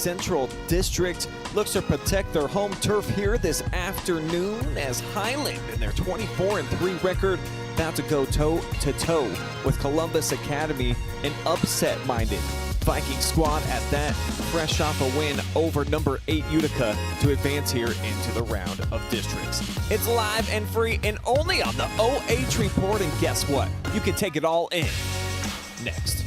Central District looks to protect their home turf here this afternoon as Highland in their 24-3 record about to go toe-to-toe with Columbus Academy, an upset-minded Viking squad at that, fresh off a win over number 8 Utica to advance here into the round of districts. It's live and free and only on the OH Report, and guess what? You can take it all in next.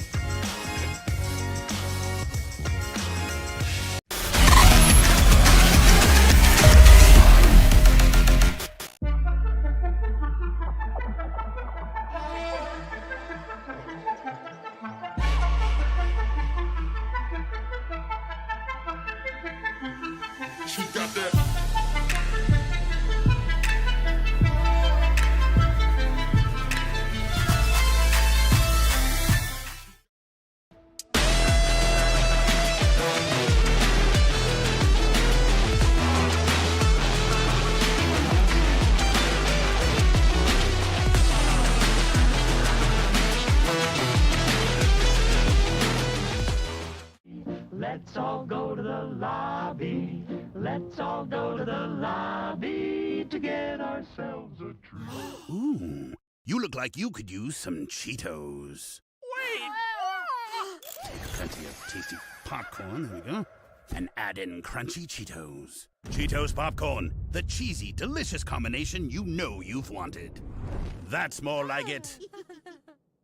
She got that. Let's all go to the lobby. Let's all go to the lobby to get ourselves a treat. Ooh, you look like you could use some Cheetos. Wait! Take plenty of tasty popcorn, there we go, and add in crunchy Cheetos. Cheetos popcorn, the cheesy, delicious combination you know you've wanted. That's more like it.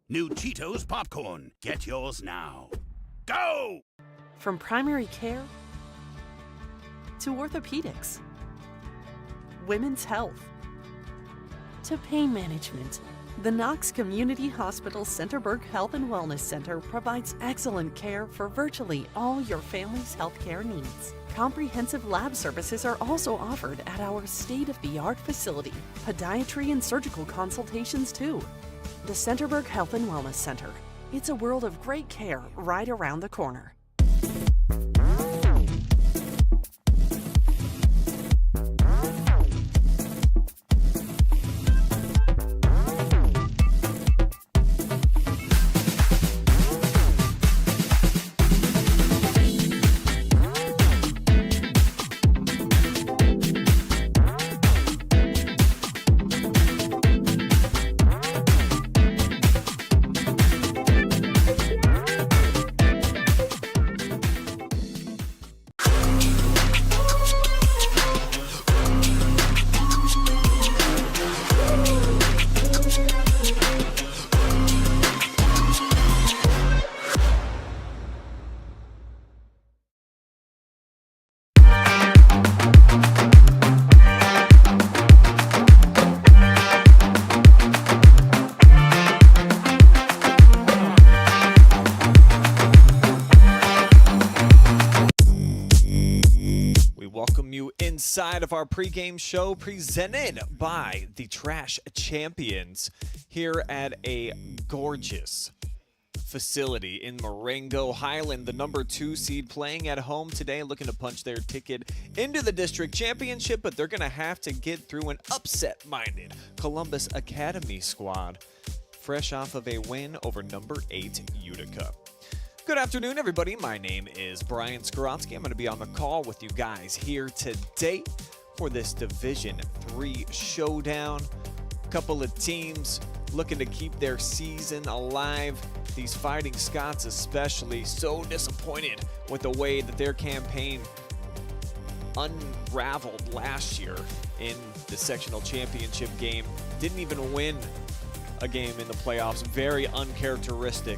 New Cheetos popcorn. Get yours now. Go! From primary care to orthopedics, women's health, to pain management, the Knox Community Hospital Centerburg Health and Wellness Center provides excellent care for virtually all your family's healthcare needs. Comprehensive lab services are also offered at our state-of-the-art facility. Podiatry and surgical consultations too. The Centerburg Health and Wellness Center. It's a world of great care right around the corner. Inside of our pregame show presented by the Trash Champions here at a gorgeous facility in Marengo. Highland, the number 2 seed, playing at home today, looking to punch their ticket into the district championship, but they're going to have to get through an upset-minded Columbus Academy squad, fresh off of a win over number 8 Utica. Good afternoon, everybody. My name is Brian Skowronski. I'm going to be on the call with you guys here today for this Division III showdown. A couple of teams looking to keep their season alive. These Fighting Scots especially so disappointed with the way that their campaign unraveled last year in the sectional championship game. Didn't even win a game in the playoffs. Very uncharacteristic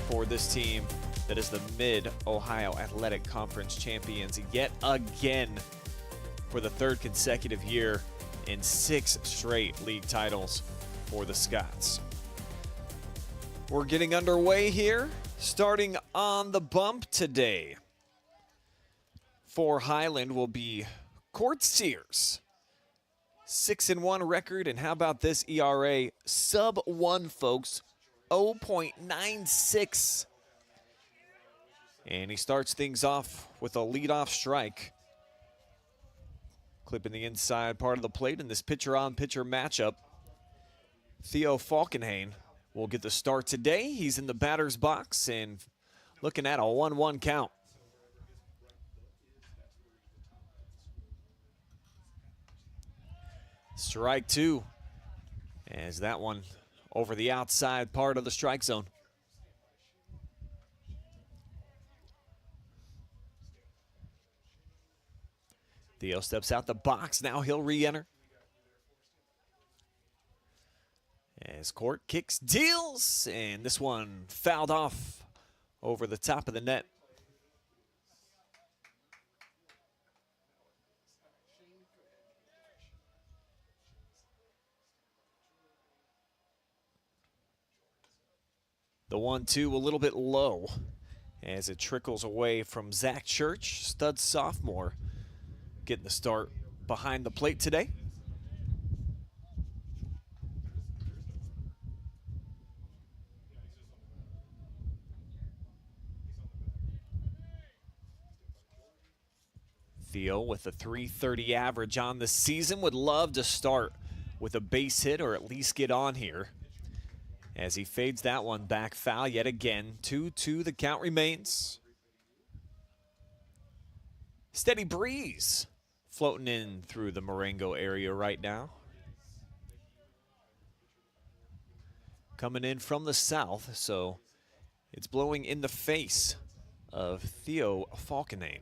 for this team that is the Mid-Ohio Athletic Conference champions yet again for the 3rd consecutive year in 6 straight league titles for the Scots. We're getting underway here, starting on the bump today. For Highland will be Kort Sears. 6-1 record, and how about this ERA? Sub 1, folks. 0.96. And he starts things off with a leadoff strike. Clipping the inside part of the plate in this pitcher-on-pitcher matchup. Theo Falkenhayn will get the start today. He's in the batter's box and looking at a 1-1 count. Strike two, as that one over the outside part of the strike zone. Theo steps out the box. Now he'll re-enter. As Kort kicks, deals, and this one fouled off over the top of the net. The 1-2 a little bit low as it trickles away from Zach Church, stud sophomore, getting the start behind the plate today. Theo with a .330 average on the season would love to start with a base hit or at least get on here. As he fades that one back, foul yet again. 2-2 the count remains. Steady breeze floating in through the Marengo area right now. Coming in from the south, so it's blowing in the face of Theo Falkenhayn,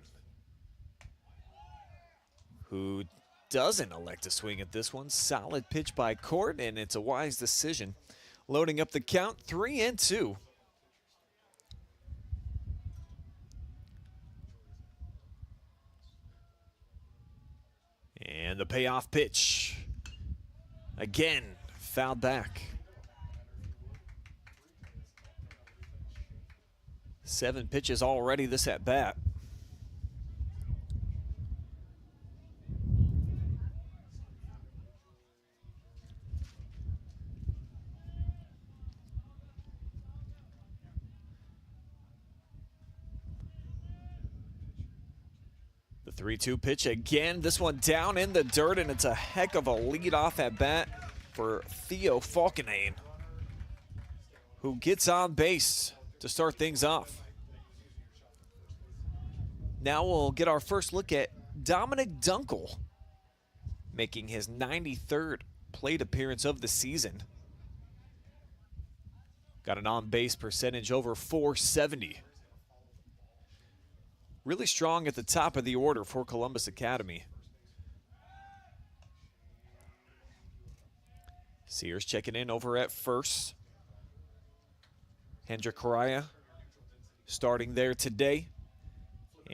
who doesn't elect to swing at this one. Solid pitch by Kort, and it's a wise decision. Loading up the count, 3-2. And the payoff pitch. Again, fouled back. 7 pitches already this at bat. The 3-2 pitch again. This one down in the dirt, and it's a heck of a leadoff at bat for Theo Falkenhayn, who gets on base to start things off. Now we'll get our first look at Dominic Dunkel, making his 93rd plate appearance of the season. Got an on-base percentage over .470. Really strong at the top of the order for Columbus Academy. Sears checking in over at first. Hendrik Correa starting there today.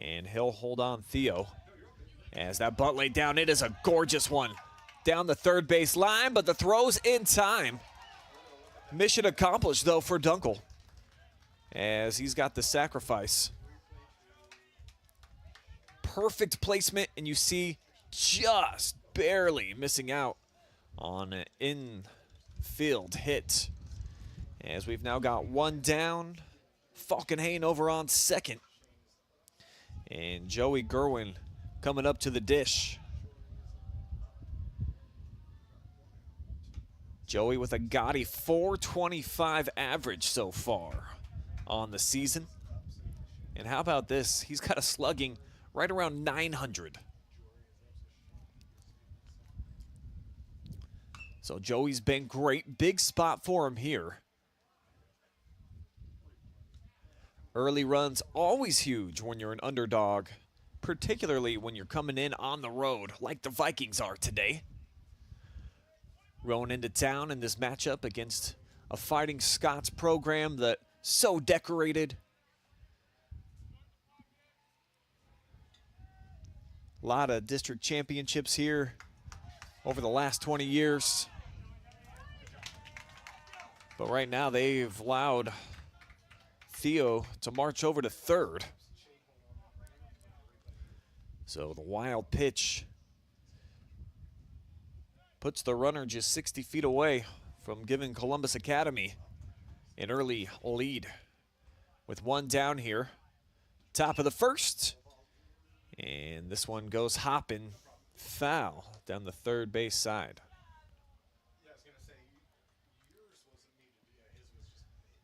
And he'll hold on Theo. As that bunt laid down, it is a gorgeous one. Down the third base line, but the throw's in time. Mission accomplished, though, for Dunkel, as he's got the sacrifice. Perfect placement, and you see just barely missing out on an infield hit. As we've now got one down, Falkenhayn over on second, and Joey Gurwin coming up to the dish. Joey with a gaudy .425 average so far on the season. And how about this? He's got a slugging right around 900. So Joey's been great. Big spot for him here. Early runs always huge when you're an underdog, particularly when you're coming in on the road like the Vikings are today. Rolling into town in this matchup against a Fighting Scots program that so decorated. A lot of district championships here over the last 20 years. But right now they've allowed Theo to march over to third. So the wild pitch puts the runner just 60 feet away from giving Columbus Academy an early lead. With one down here, top of the first. And this one goes hopping foul down the third base side.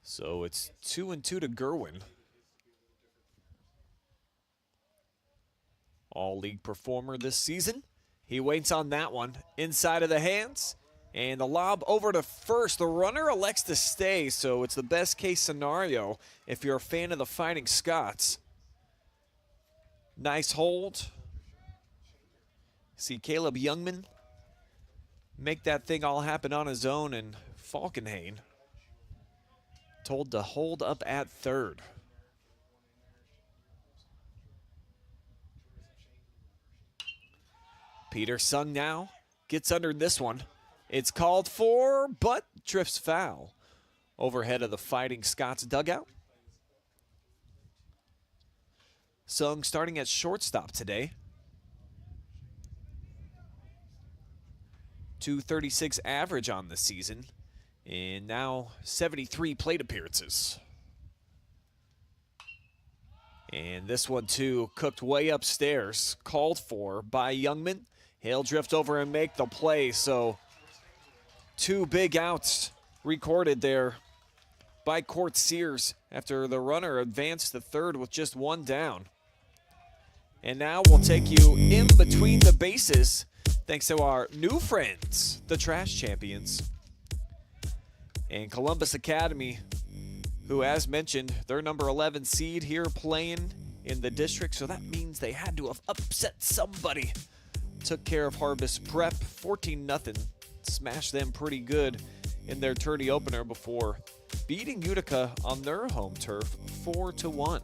So it's 2-2 to Gurwin. All-league performer this season. He waits on that one. Inside of the hands. And the lob over to first. The runner elects to stay, so it's the best case scenario if you're a fan of the Fighting Scots. Nice hold. See Caleb Youngman make that thing all happen on his own, and Falkenhayn told to hold up at third. Peterson now gets under this one. It's called for, but drifts foul overhead of the Fighting Scots dugout. Sung starting at shortstop today. 236 average on the season, and now 73 plate appearances. And this one too, cooked way upstairs, called for by Youngman. He'll drift over and make the play, so 2 big outs recorded there by Kort Sears after the runner advanced to third with just 1 down. And now we'll take you in between the bases thanks to our new friends, the Trash Champions. And Columbus Academy, who, as mentioned, they're number 11 seed here playing in the district, so that means they had to have upset somebody. Took care of Harvest Prep 14-0, smashed them pretty good in their tourney opener before beating Utica on their home turf 4-1.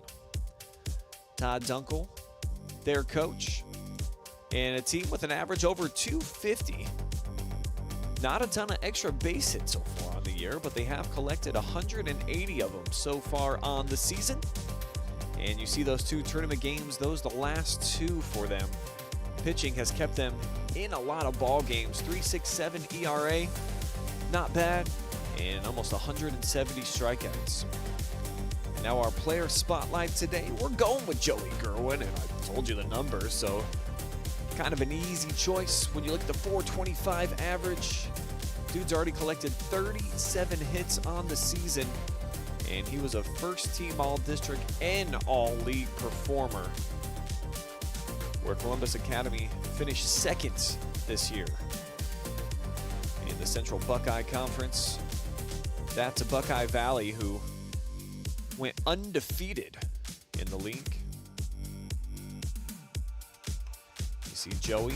Todd Dunkel, their coach, and a team with an average over 250. Not a ton of extra base hits so far on the year, but they have collected 180 of them so far on the season. And you see those 2 tournament games, those the last 2 for them. Pitching has kept them in a lot of ball games. 3.67 ERA, not bad, and almost 170 strikeouts. And now our player spotlight today, we're going with Joey Gurwin, and I told you the numbers, so kind of an easy choice when you look at the 425 average. Dude's already collected 37 hits on the season, and he was a first-team All-District and All-League performer, where Columbus Academy finished 2nd this year in the Central Buckeye Conference. That's a Buckeye Valley who went undefeated in the league. You see Joey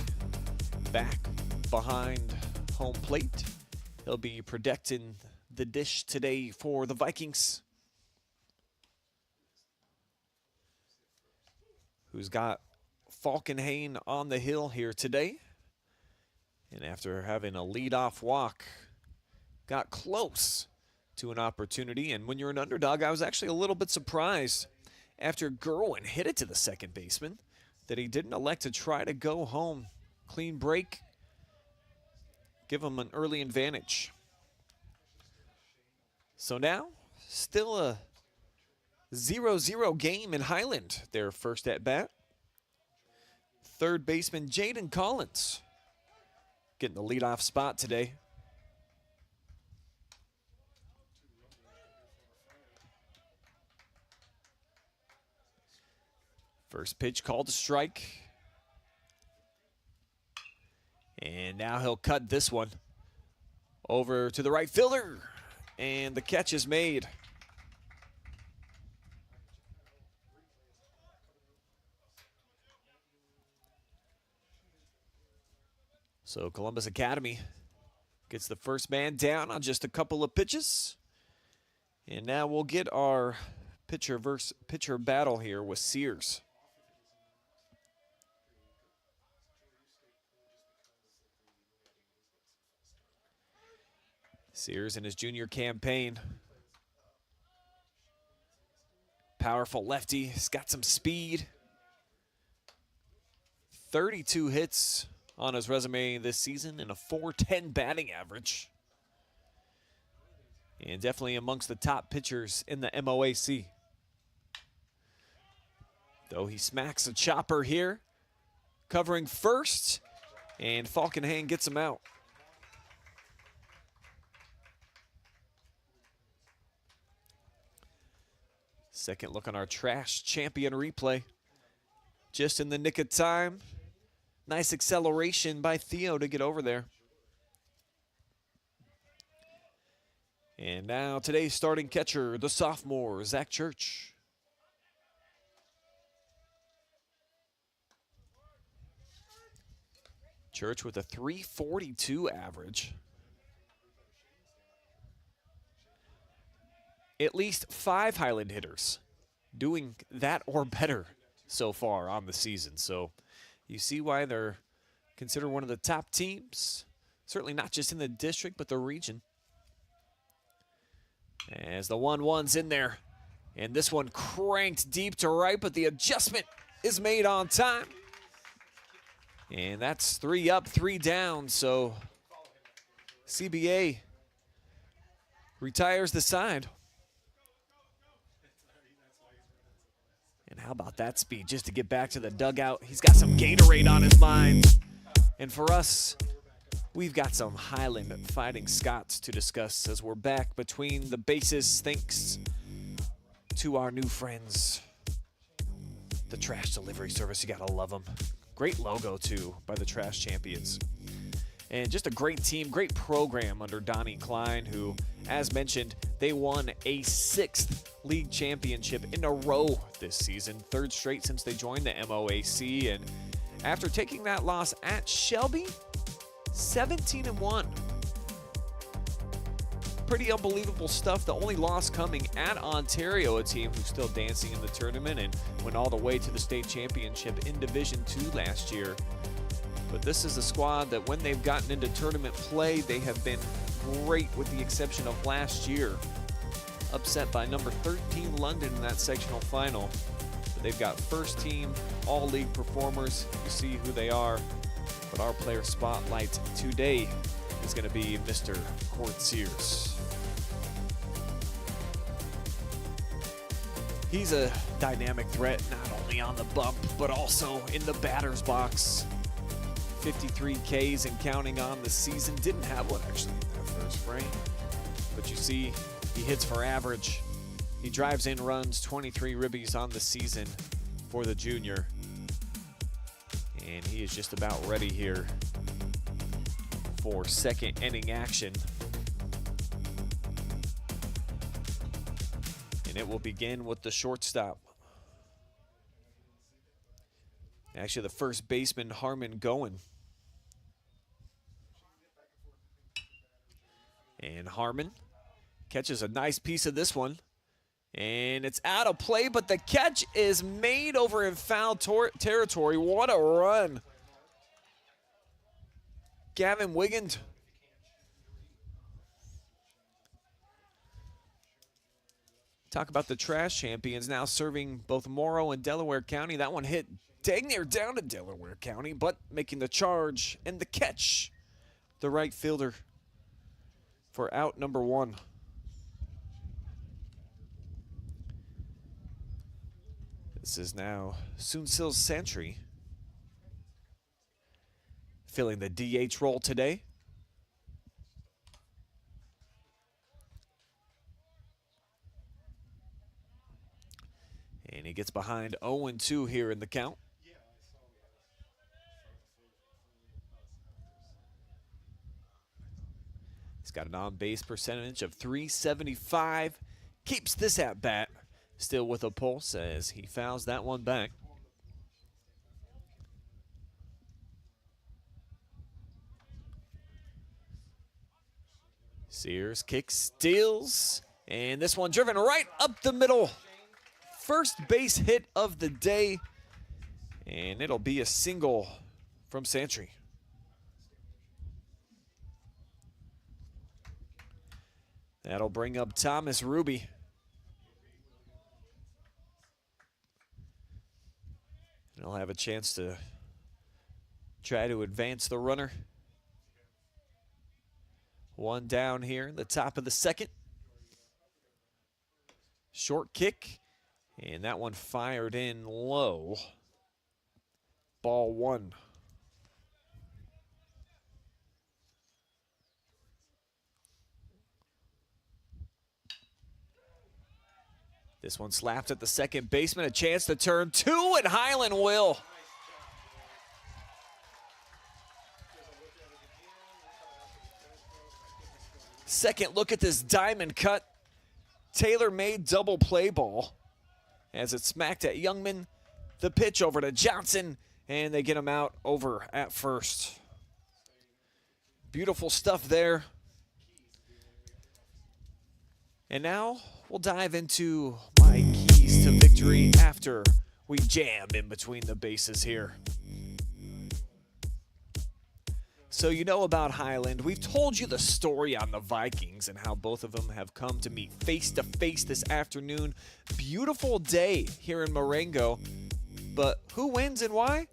back behind home plate. He'll be protecting the dish today for the Vikings, who's got Falkenhayn on the hill here today. And after having a leadoff walk, got close to an opportunity. And when you're an underdog, I was actually a little bit surprised after Gurwin hit it to the second baseman that he didn't elect to try to go home. Clean break, give him an early advantage. So now, still a 0-0 game in Highland, their first at bat. Third baseman Jaden Collins getting the leadoff spot today. First pitch called a strike. And now he'll cut this one over to the right fielder. And the catch is made. So Columbus Academy gets the first man down on just a couple of pitches. And now we'll get our pitcher versus pitcher battle here with Sears. Sears in his junior campaign. Powerful lefty, he's got some speed. 32 hits on his resume this season and a .410 batting average. And definitely amongst the top pitchers in the MOAC. Though he smacks a chopper here, covering first, and Falkenhayn gets him out. Second look on our Trash Champion replay. Just in the nick of time. Nice acceleration by Theo to get over there. And now today's starting catcher, the sophomore, Zach Church. Church with a .342 average. At least 5 Highland hitters doing that or better so far on the season. So you see why they're considered one of the top teams, certainly not just in the district, but the region. As the 1-1's in there, and this one cranked deep to right, but the adjustment is made on time. And that's 3 up, 3 down, so CBA retires the side. And how about that speed just to get back to the dugout? He's got some Gatorade on his mind. And for us, we've got some Highland Fighting Scots to discuss as we're back between the bases thanks to our new friends, the Trash Delivery Service. You gotta love them. Great logo, too, by the Trash Champions. And just a great team, great program under Donnie Klein, who, as mentioned, they won a 6th league championship in a row this season, 3rd straight since they joined the MOAC. And after taking that loss at Shelby, 17-1. Pretty unbelievable stuff. The only loss coming at Ontario, a team who's still dancing in the tournament and went all the way to the state championship in Division II last year. But this is a squad that when they've gotten into tournament play, they have been great with the exception of last year. Upset by number 13 London in that sectional final. But they've got first team all-league performers. You see who they are. But our player spotlight today is going to be Mr. Kort Sears. He's a dynamic threat, not only on the bump, but also in the batter's box. 53 Ks and counting on the season. Didn't have one actually in that first frame. But you see, he hits for average. He drives in runs, 23 ribbies on the season for the junior. And he is just about ready here for second inning action. And it will begin with the shortstop. Actually, the first baseman, Harmon going. And Harmon catches a nice piece of this one. And it's out of play, but the catch is made over in foul territory. What a run. Gavin Wigand. Talk about the Trash Champions now serving both Morrow and Delaware County. That one hit dang near down to Delaware County, but making the charge and the catch. The right fielder for out number 1. This is now Soonsil Santry filling the DH role today. And he gets behind 0-2 here in the count. He's got an on-base percentage of .375. Keeps this at bat still with a pulse as he fouls that one back. Sears kicks, steals, and this one driven right up the middle. First base hit of the day, and it'll be a single from Santry. That'll bring up Thomas Ruby. And he'll have a chance to try to advance the runner. One down here in the top of the second. Short kick. And that one fired in low. Ball 1. This one slapped at the second baseman. A chance to turn 2, and Highland will. Second look at this diamond cut, tailor-made double play ball. As it's smacked at Youngman, the pitch over to Johnson, and they get him out over at first. Beautiful stuff there. And now we'll dive into my keys to victory after we jam in between the bases here. So you know about Highland. We've told you the story on the Vikings and how both of them have come to meet face to face this afternoon. Beautiful day here in Marengo. But who wins and why?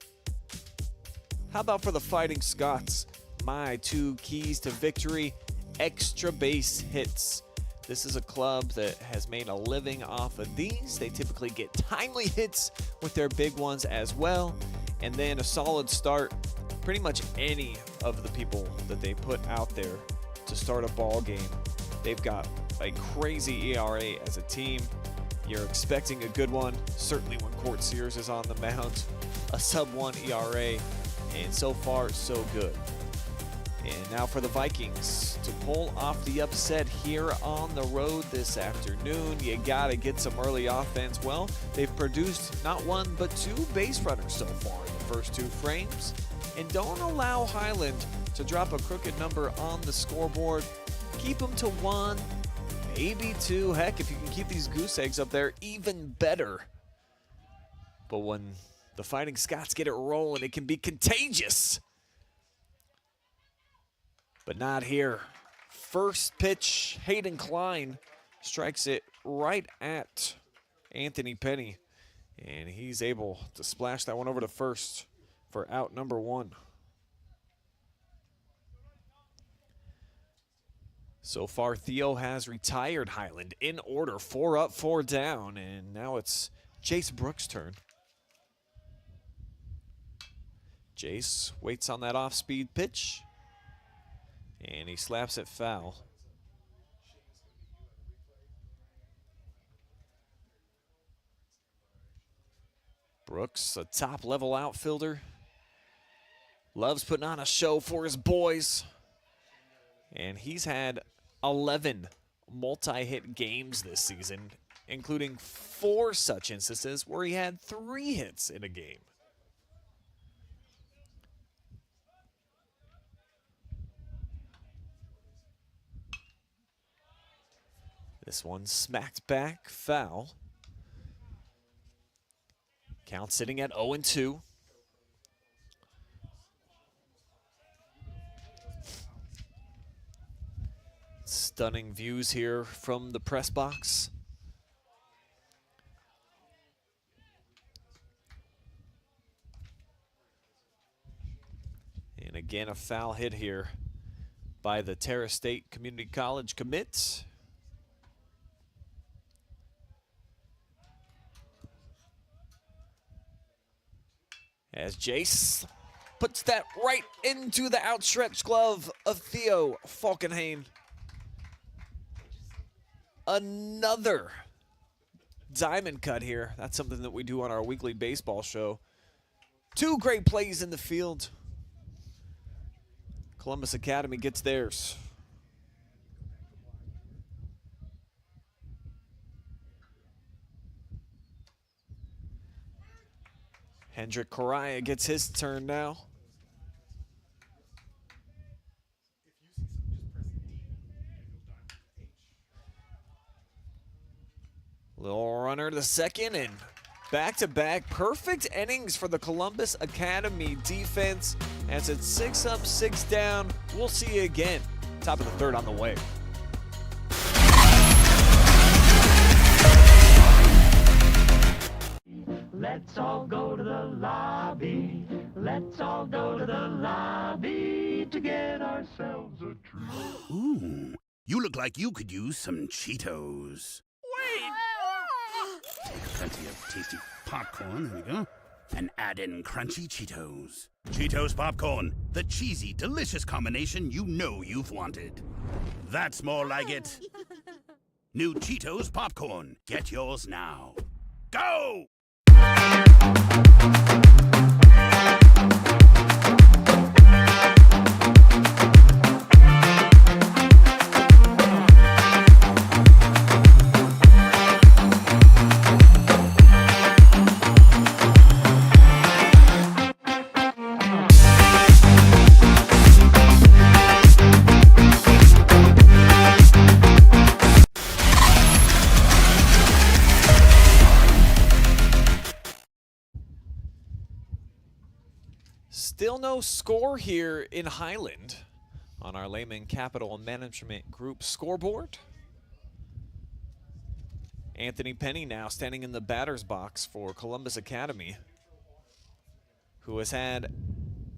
How about for the Fighting Scots? My 2 keys to victory: extra base hits. This is a club that has made a living off of these. They typically get timely hits with their big ones as well. And then a solid start. Pretty much any of the people that they put out there to start a ball game, they've got a crazy ERA as a team. You're expecting a good one, certainly when Kort Sears is on the mound. A sub-1 ERA, and so far, so good. And now for the Vikings to pull off the upset here on the road this afternoon. You got to get some early offense. Well, they've produced not 1 but 2 base runners so far in the first 2 frames. And don't allow Highland to drop a crooked number on the scoreboard. Keep them to 1, maybe 2. Heck, if you can keep these goose eggs up there, even better. But when the Fighting Scots get it rolling, it can be contagious. But not here. First pitch, Hayden Klein strikes it right at Anthony Penny. And he's able to splash that one over to first for out number 1. So far, Theo has retired Highland in order. 4 up, 4 down. And now it's Jace Brooks' turn. Jace waits on that off-speed pitch. And he slaps it foul. Brooks, a top-level outfielder. Loves putting on a show for his boys. And he's had 11 multi-hit games this season, including 4 such instances where he had 3 hits in a game. This one smacked back, foul. Count sitting at 0-2. Stunning views here from the press box. And again, a foul hit here by the Terra State Community College commit. As Jace puts that right into the outstretched glove of Theo Falkenhayn. Another diamond cut here. That's something that we do on our weekly baseball show. 2 great plays in the field. Columbus Academy gets theirs. Hendrik Correa gets his turn now. Little runner to second, and back-to-back perfect innings for the Columbus Academy defense. As it's 6 up, 6 down. We'll see you again. Top of the 3rd on the way. Let's all go to the lobby. Let's all go to the lobby to get ourselves a treat. Ooh, you look like you could use some Cheetos. Wait! Take plenty of tasty popcorn, there we go, and add in crunchy Cheetos. Cheetos popcorn, the cheesy, delicious combination you know you've wanted. That's more like it. New Cheetos popcorn. Get yours now. Go! Still no score here in Highland on our Lehman Capital Management Group scoreboard. Anthony Penny now standing in the batter's box for Columbus Academy, who has had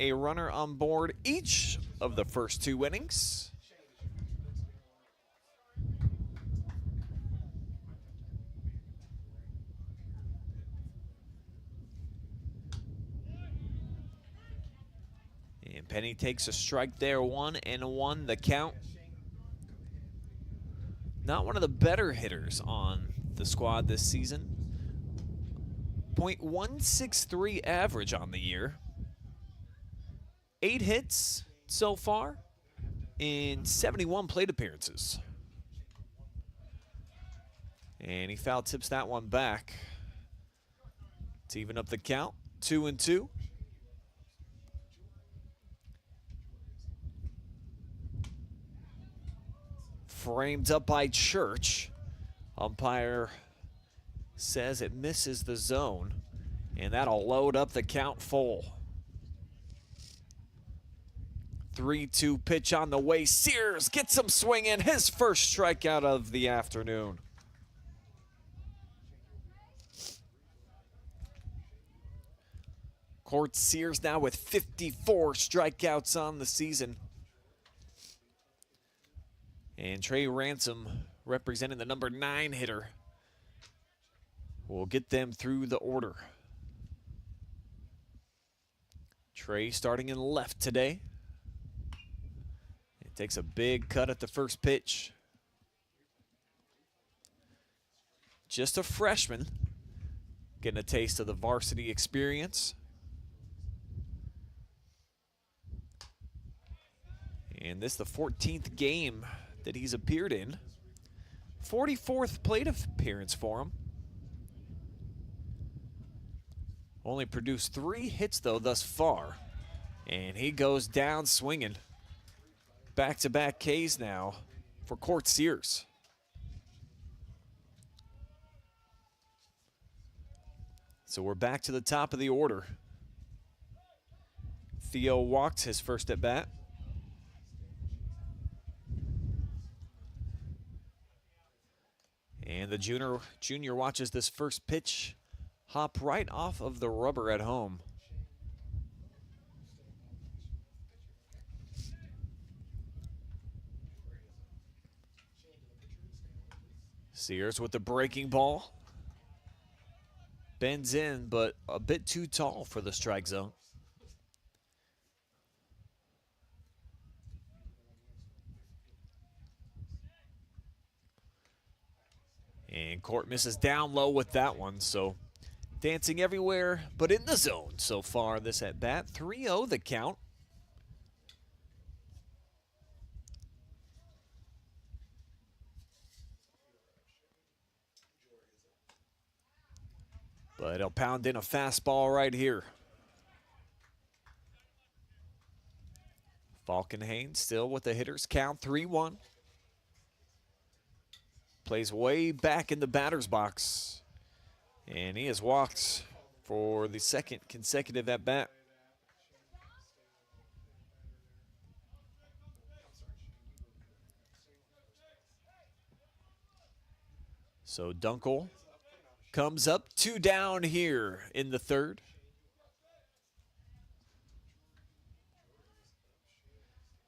a runner on board each of the first 2 innings. And Penny takes a strike there, 1-1 the count. Not one of the better hitters on the squad this season. .163 average on the year. 8 hits so far in 71 plate appearances. And he foul tips that one back to even up the count, 2-2. Framed up by Church. Umpire says it misses the zone, and that'll load up the count full. 3-2 pitch on the way. Sears gets him swinging, his first strikeout of the afternoon. Kort Sears now with 54 strikeouts on the season. And Trey Ransom, representing the number 9 hitter, will get them through the order. Trey starting in left today. It takes a big cut at the first pitch. Just a freshman, getting a taste of the varsity experience. And this is the 14th game that he's appeared in. 44th plate appearance for him. Only produced 3 hits, though, thus far. And he goes down swinging. Back-to-back Ks now for Kort Sears. So we're back to the top of the order. Theo walked his first at bat. And the junior watches this first pitch hop right off of the rubber at home. Sears with the breaking ball. Bends in, but a bit too tall for the strike zone. And Kort misses down low with that one, so dancing everywhere but in the zone so far this at bat. 3-0 the count. But he'll pound in a fastball right here. Falkenhayn still with the hitters count, 3-1. Plays way back in the batter's box. And he has walked for the second consecutive at-bat. So Dunkel comes up, 2 down here in the third.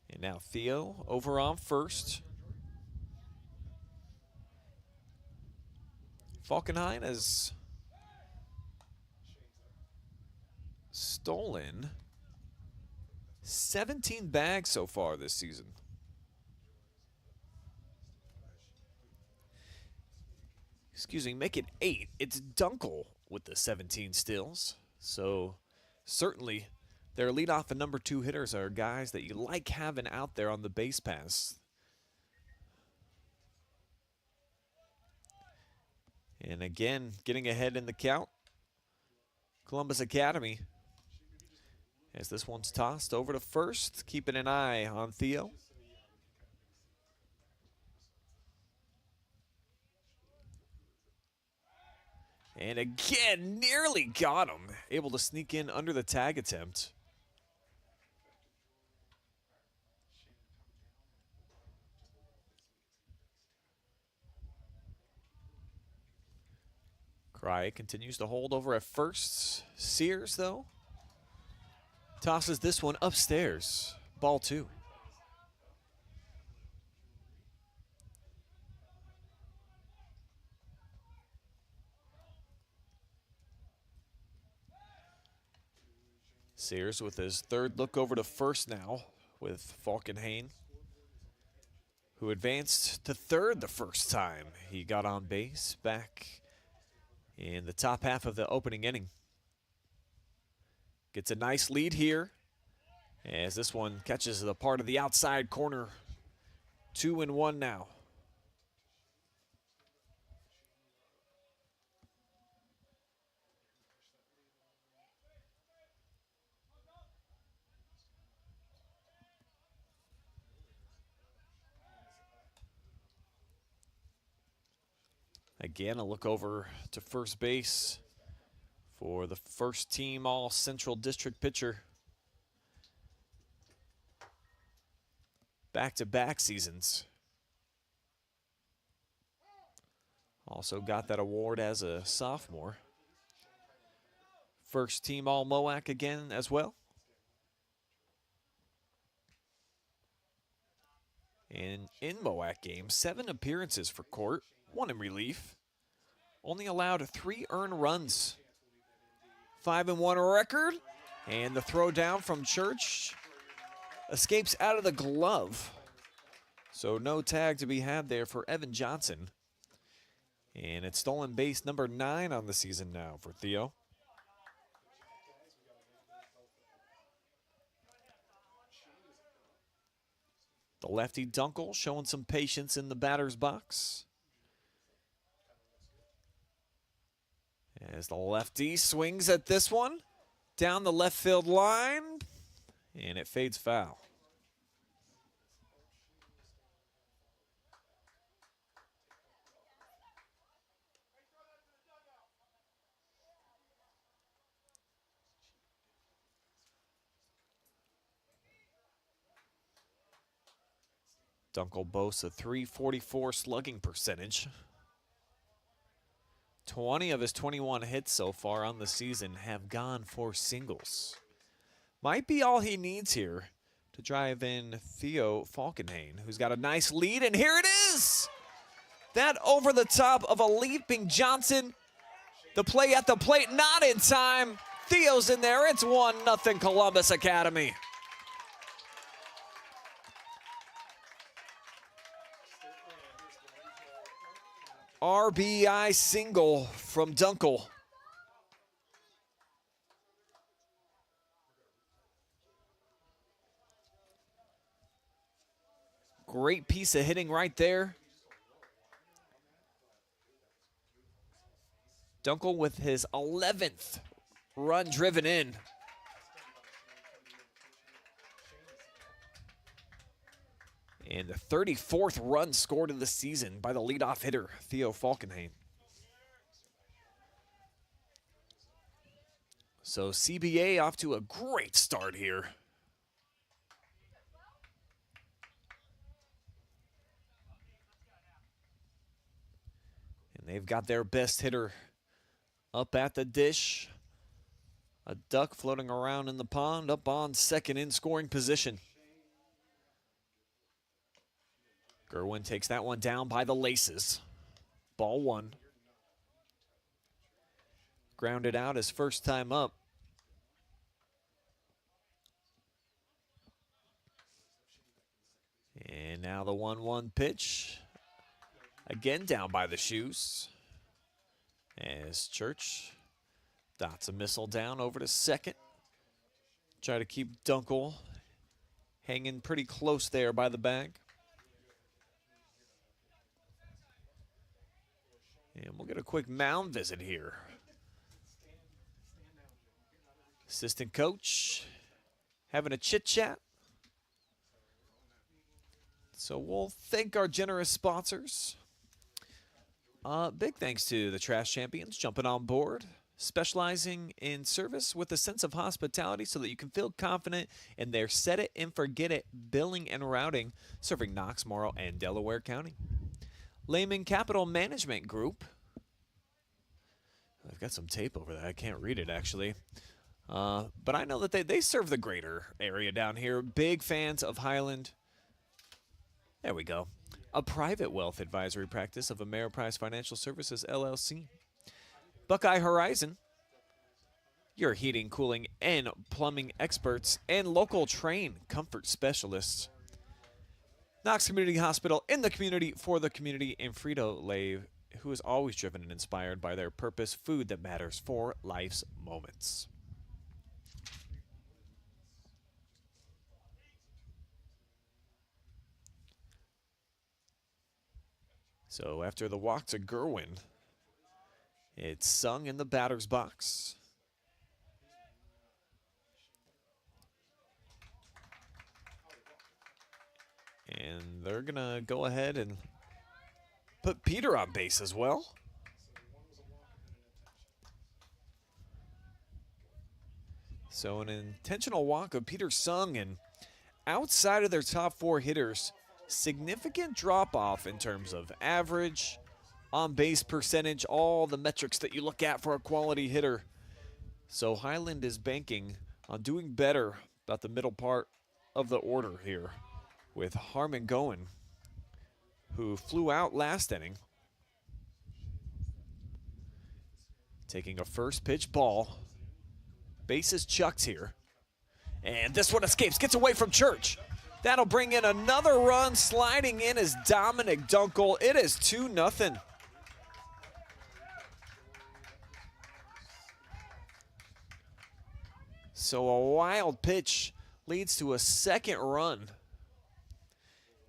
And now Theo over on first. Falkenhayn has stolen 17 bags so far this season. Excuse me, make it 8. It's Dunkel with the 17 steals. So certainly their leadoff and number 2 hitters are guys that you like having out there on the base pass. And again, getting ahead in the count, Columbus Academy, as this one's tossed over to first, keeping an eye on Theo. And again, nearly got him. Able to sneak in under the tag attempt. Cry continues to hold over at first. Sears, though, tosses this one upstairs. Ball 2. Sears with his third look over to first now with Falkenhayn, who advanced to third the first time he got on base back in the top half of the opening inning. Gets a nice lead here as this one catches the part of the outside corner. 2-1 now. Again, a look over to first base for the first team all Central District pitcher. Back-to-back seasons. Also got that award as a sophomore. First team all MOAC again as well. And in MOAC games, 7 appearances for Kort, 1 in relief. Only allowed 3 earned runs. 5-1 record. And the throw down from Church escapes out of the glove. So no tag to be had there for Evan Johnson. And it's stolen base number 9 on the season now for Theo. The lefty Dunkel showing some patience in the batter's box. As the lefty swings at this one, down the left field line, and it fades foul. Dunkel boasts a .344 slugging percentage. 20 of his 21 hits so far on the season have gone for singles. Might be all he needs here to drive in Theo Falkenhayn, who's got a nice lead, and here it is! That over the top of a leaping Johnson. The play at the plate, not in time. Theo's in there. It's 1-0 Columbus Academy. RBI single from Dunkel. Great piece of hitting right there. Dunkel with his 11th run driven in. And the 34th run scored of the season by the leadoff hitter, Theo Falkenhayn. So CBA off to a great start here. And they've got their best hitter up at the dish. A duck floating around in the pond, up on second in scoring position. Gurwin takes that one down by the laces. Ball 1. Grounded out his first time up. And now the 1-1 pitch. Again down by the shoes. As Church dots a missile down over to second. Try to keep Dunkel hanging pretty close there by the bag. And we'll get a quick mound visit here. Assistant coach having a chit-chat. So we'll thank our generous sponsors. Big thanks to the Trash Champions jumping on board, specializing in service with a sense of hospitality so that you can feel confident in their set it and forget it billing and routing, serving Knox, Morrow, and Delaware County. Lehman Capital Management Group, I've got some tape over there. I can't read it, actually. But I know that they serve the greater area down here. Big fans of Highland. There we go. A private wealth advisory practice of Ameriprise Financial Services, LLC. Buckeye Horizon. Your heating, cooling, and plumbing experts and local trained comfort specialists. Knox Community Hospital, in the community, for the community, and Frito Lay, who is always driven and inspired by their purpose, food that matters for life's moments. So after the walk to Gurwin, it's sung in the batter's box. And they're going to go ahead and put Peter on base as well. So an intentional walk of Peter sung, and outside of their top four hitters, significant drop-off in terms of average, on-base percentage, all the metrics that you look at for a quality hitter. So Highland is banking on doing better about the middle part of the order here, with Harmon Goen, who flew out last inning, taking a first pitch ball. Bases chucked here. And this one escapes, gets away from Church. That'll bring in another run. Sliding in is Dominic Dunkel. It is 2-0. So a wild pitch leads to a second run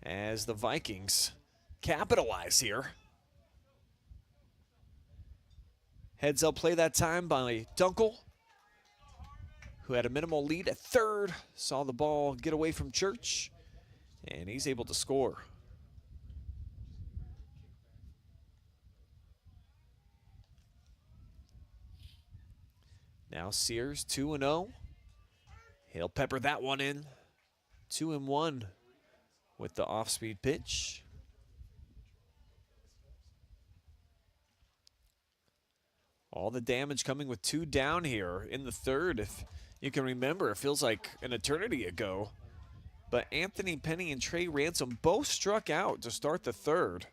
as the Vikings capitalize here. Heads up play that time by Dunkel, who had a minimal lead at third, saw the ball get away from Church, and he's able to score. Now Sears 2-0. He'll pepper that one in. 2-1 with the off-speed pitch. All the damage coming with two down here in the third. If you can remember, it feels like an eternity ago. But Anthony Penny and Trey Ransom both struck out to start the third.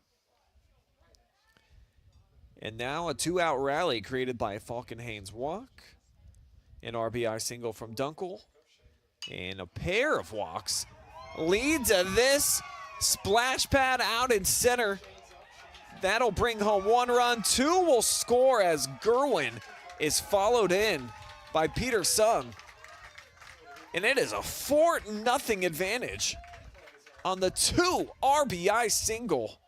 And now a two-out rally created by a Falcon Haynes walk, an RBI single from Dunkel, and a pair of walks lead to this splash pad out in center. That'll bring home one run. Two will score as Gurwin is followed in by Peter Sung. And it is a 4-0 advantage on the 2 RBI single.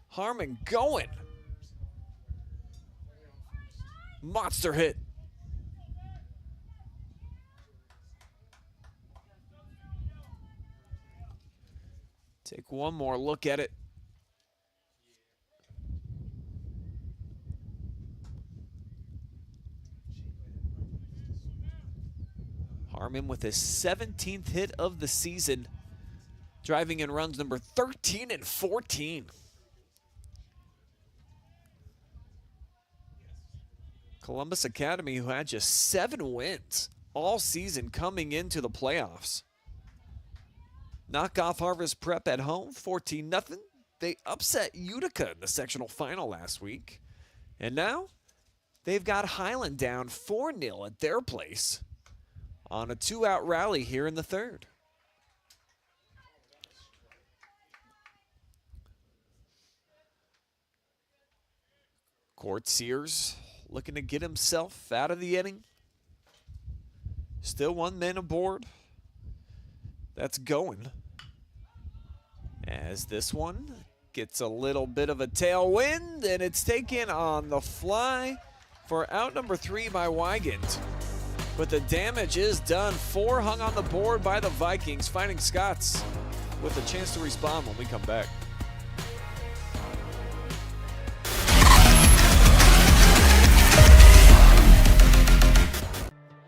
Harmon Goen. Monster hit. Take one more look at it. Harmon with his 17th hit of the season, driving in runs number 13 and 14. Columbus Academy, who had just 7 wins all season coming into the playoffs. Knock off Harvest Prep at home, 14-0. They upset Utica in the sectional final last week. And now they've got Highland down 4-0 at their place on a 2-out rally here in the third. Kort Sears looking to get himself out of the inning. Still 1 man aboard. That's going. As this one gets a little bit of a tailwind, and it's taken on the fly for out number 3 by Wygant. But the damage is done. 4 hung on the board by the Vikings. Fighting Scots with a chance to respond when we come back.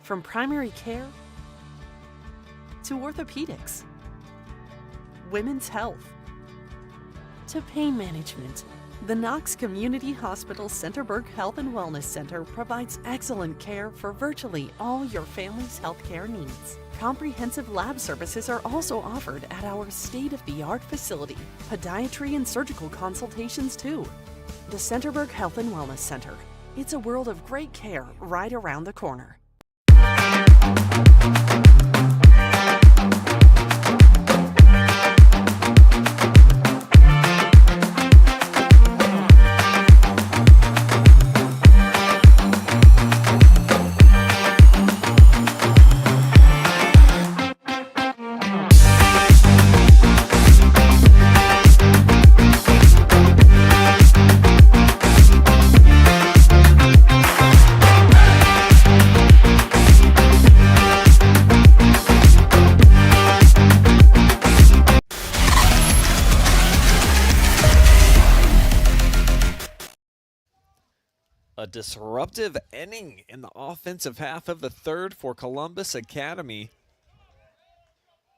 From primary care to orthopedics, women's health to pain management, The Knox Community Hospital Centerburg Health and Wellness Center provides excellent care for virtually all your family's healthcare needs. Comprehensive lab services are also offered at our state-of-the-art facility. Podiatry and surgical consultations too. The Centerburg Health and Wellness Center. It's a world of great care right around the corner. A disruptive inning in the offensive half of the third for Columbus Academy.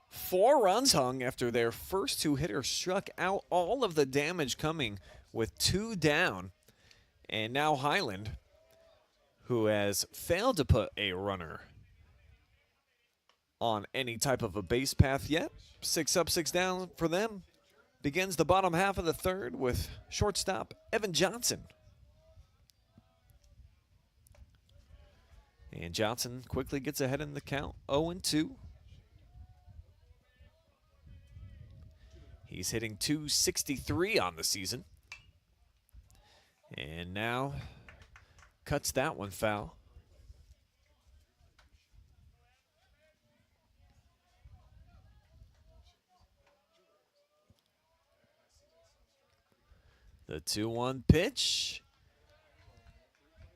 4 runs hung after their first 2 hitters struck out, all of the damage coming with 2 down. And now Highland, who has failed to put a runner on any type of a base path yet. 6 up, 6 down for them. Begins the bottom half of the third with shortstop Evan Johnson. And Johnson quickly gets ahead in the count, 0-2. He's hitting .263 on the season. And now cuts that one foul. The 2-1 pitch.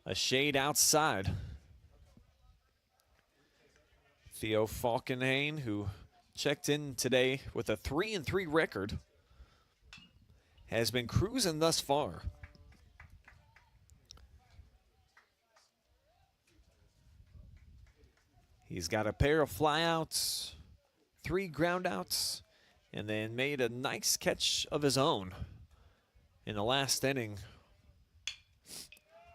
A shade outside. Theo Falkenhayn, who checked in today with a 3-3 record, has been cruising thus far. He's got a pair of flyouts, 3 groundouts, and then made a nice catch of his own in the last inning.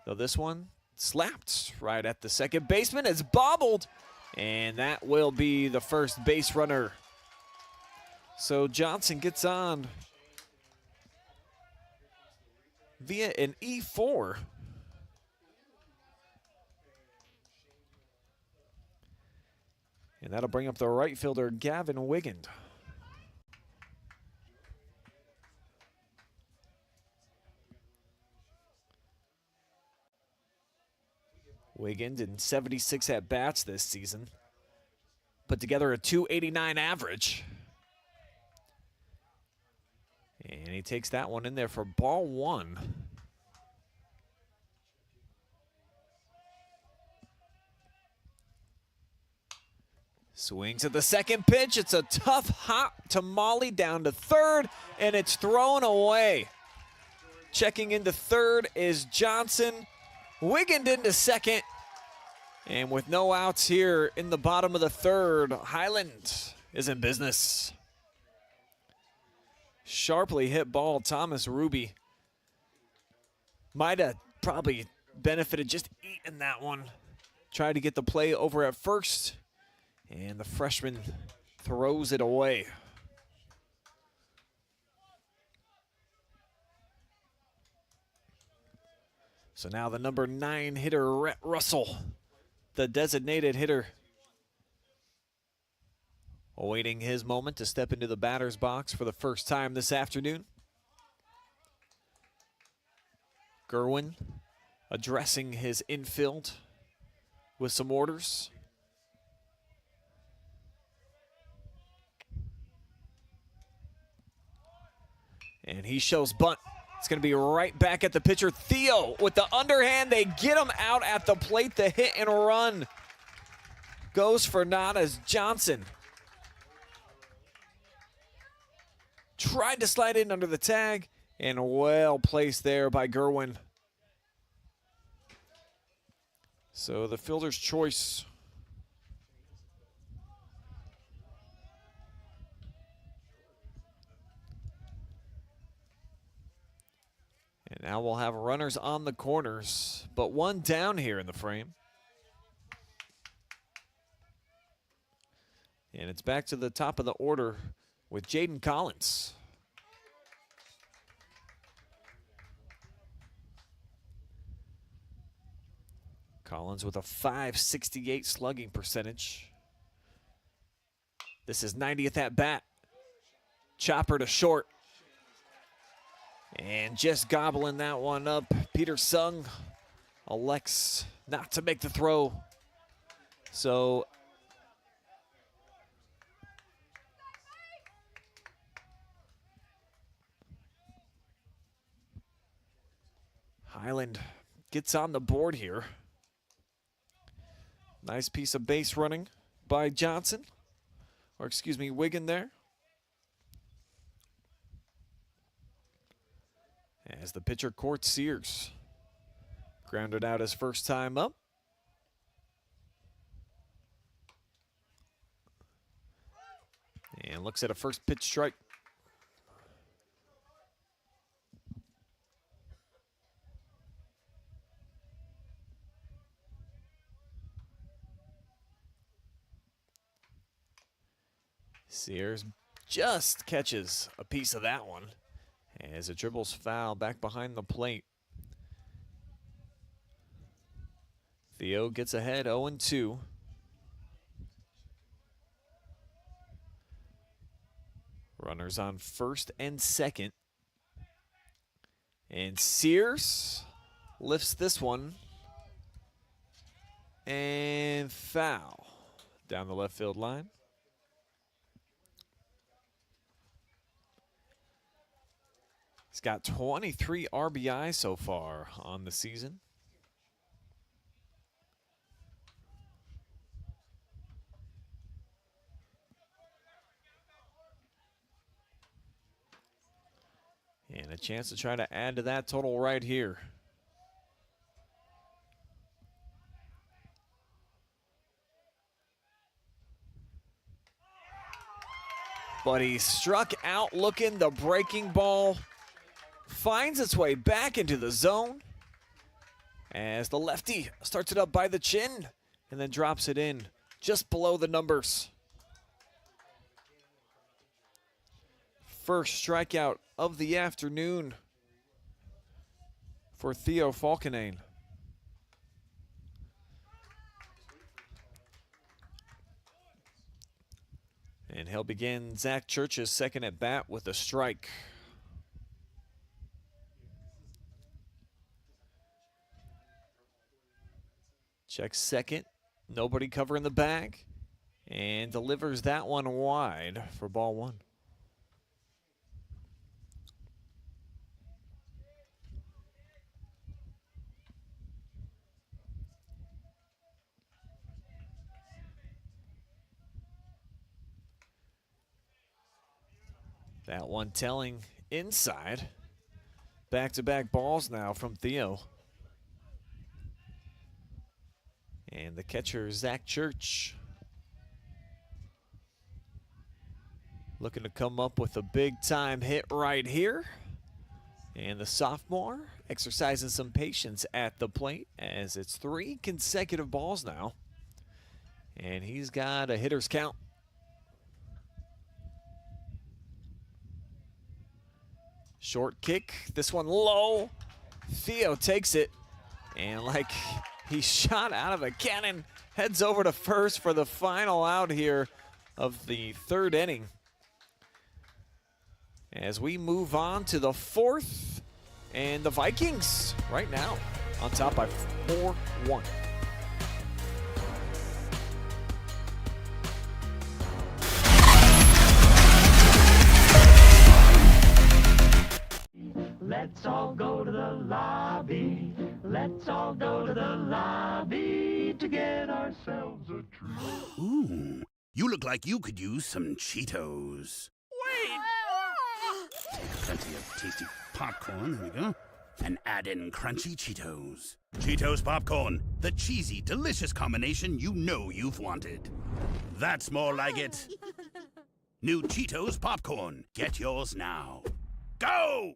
Though this one slapped right at the second baseman. It's bobbled. And that will be the first base runner. So Johnson gets on via an E4. And that'll bring up the right fielder, Gavin Wigand. Wigand in 76 at-bats this season. Put together a .289 average. And he takes that one in there for ball 1. Swings at the second pitch. It's a tough hop to Molly down to third, and it's thrown away. Checking into third is Johnson. Wigand into second. And with no outs here in the bottom of the third, Highland is in business. Sharply hit ball, Thomas Ruby. Might have probably benefited just eating that one. Tried to get the play over at first, and the freshman throws it away. So now the number 9 hitter, Rhett Russell, the designated hitter, awaiting his moment to step into the batter's box for the first time this afternoon. Gurwin addressing his infield with some orders. And he shows bunt. It's going to be right back at the pitcher. Theo with the underhand. They get him out at the plate. The hit and run goes for naught as Johnson tried to slide in under the tag, and well placed there by Gurwin. So the fielder's choice. Now we'll have runners on the corners, but one down here in the frame. And it's back to the top of the order with Jaden Collins. Collins with a .568 slugging percentage. This is 90th at bat. Chopper to short. And just gobbling that one up. Peter Sung elects not to make the throw. So Highland gets on the board here. Nice piece of base running by Johnson. Or excuse me, Wiggin there. As the pitcher, Kort Sears, grounded out his first time up. And looks at a first pitch strike. Sears just catches a piece of that one as it dribbles foul back behind the plate. Theo gets ahead 0-2. Runners on first and second. And Sears lifts this one. And foul down the left field line. He's got 23 RBI so far on the season. And a chance to try to add to that total right here. But he struck out looking. The breaking ball finds its way back into the zone as the lefty starts it up by the chin and then drops it in just below the numbers. First strikeout of the afternoon for Theo Falconane. And he'll begin Zach Church's second at bat with a strike. Checks second, nobody covering the bag, and delivers that one wide for ball one. That one telling inside. Back-to-back balls now from Theo. And the catcher, Zach Church, looking to come up with a big-time hit right here. And the sophomore exercising some patience at the plate as it's 3 consecutive balls now. And he's got a hitter's count. Short kick, this one low. Theo takes it, and like he shot out of a cannon, heads over to first for the final out here of the third inning. As we move on to the fourth, and the Vikings right now on top by 4-1. Let's all go to the lobby. Let's all go to the lobby to get ourselves a treat. Ooh, you look like you could use some Cheetos. Take plenty of tasty popcorn, there we go, and add in crunchy Cheetos. Cheetos popcorn, the cheesy, delicious combination you know you've wanted. That's more like it. New Cheetos popcorn. Get yours now. Go!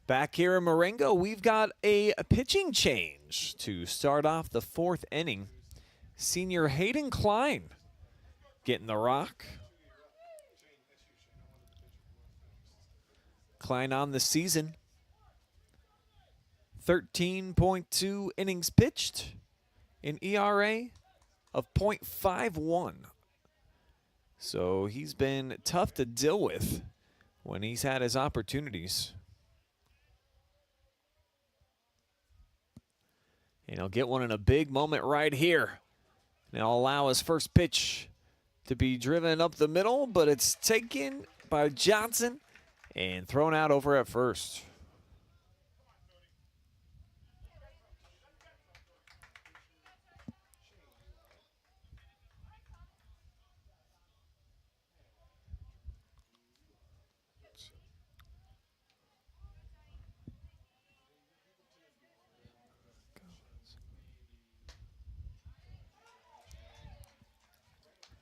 Back here in Marengo, we've got a pitching change to start off the 4th inning. Senior Hayden Klein getting the rock. Klein on the season. 13.2 innings pitched, an ERA of .51. So he's been tough to deal with when he's had his opportunities. And he'll get one in a big moment right here. And he'll allow his first pitch to be driven up the middle, but it's taken by Johnson and thrown out over at first.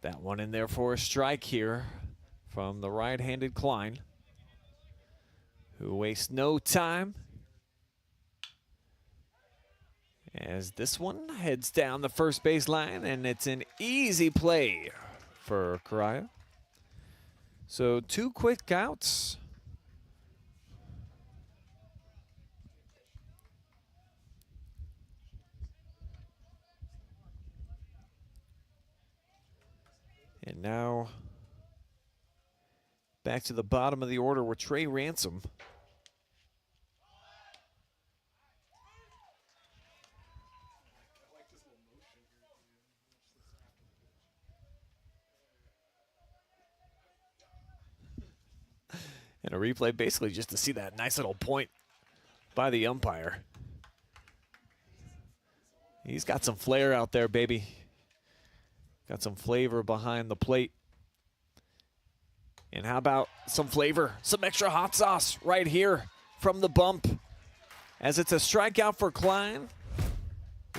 That one in there for a strike here from the right-handed Klein, who wastes no time as this one heads down the first base line, and it's an easy play for Correa. So 2 quick outs. And now back to the bottom of the order with Trey Ransom. And a replay basically just to see that nice little point by the umpire. He's got some flair out there, baby. Got some flavor behind the plate. And how about some flavor, some extra hot sauce right here from the bump. As it's a strikeout for Klein.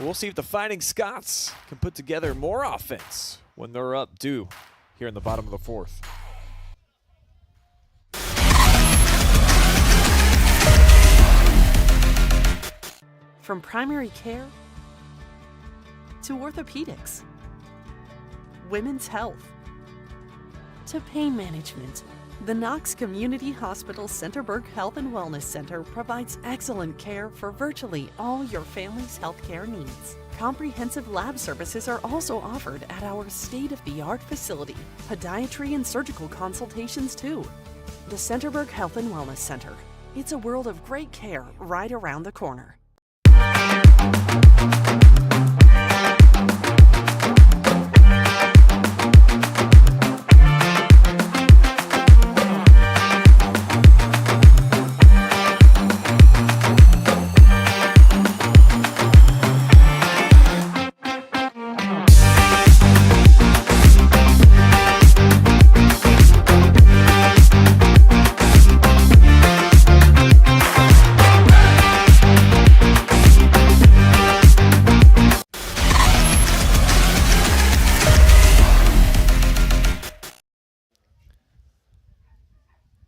We'll see if the Fighting Scots can put together more offense when they're up 2 here in the bottom of the 4th. From primary care to orthopedics, women's health, to pain management, the Knox Community Hospital Centerburg Health and Wellness Center provides excellent care for virtually all your family's healthcare needs. Comprehensive lab services are also offered at our state-of-the-art facility. Podiatry and surgical consultations too. The Centerburg Health and Wellness Center. It's a world of great care right around the corner.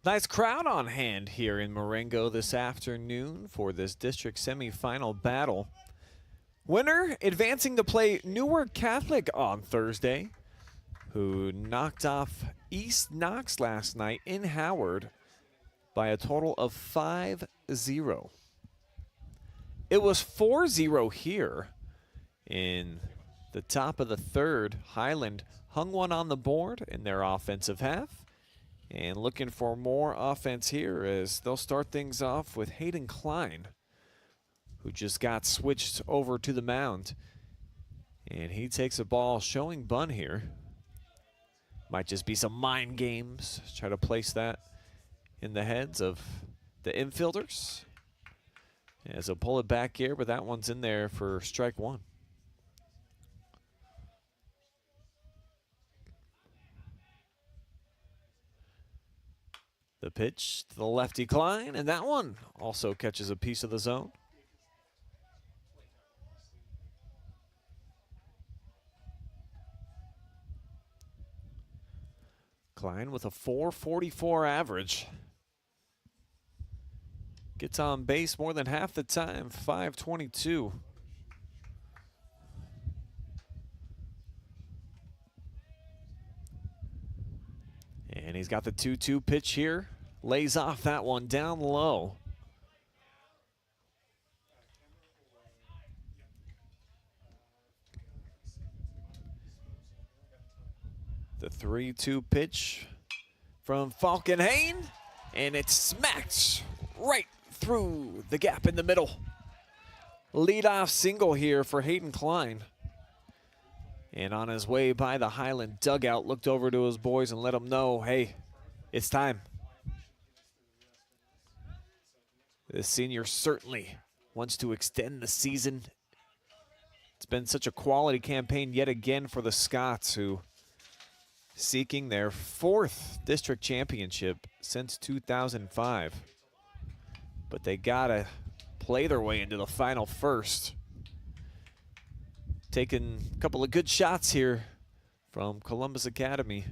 Nice crowd on hand here in Marengo this afternoon for this district semifinal battle. Winner advancing to play Newark Catholic on Thursday. who knocked off East Knox last night in Howard by a total of 5-0. It was 4-0 here in the top of the third. Highland hung one on the board in their offensive half, and looking for more offense here as they'll start things off with Hayden Klein, who just got switched over to the mound. And he takes a ball showing bunt here. Might just be some mind games. Try to place that in the heads of the infielders. As he'll pull it back here, but that one's in there for strike one. The pitch to the lefty Klein, and that one also catches a piece of the zone. Klein with a .444 average. Gets on base more than half the time, .522. And he's got the 2-2 pitch here. Lays off that one down low. The 3-2 pitch from Falkenhayn, and it smacks right through the gap in the middle. Leadoff single here for Hayden Klein. And on his way by the Highland dugout, looked over to his boys and let them know, hey, it's time. The senior certainly wants to extend the season. It's been such a quality campaign yet again for the Scots, who seeking their 4th district championship since 2005. But they gotta play their way into the final first. Taking a couple of good shots here from Columbus Academy,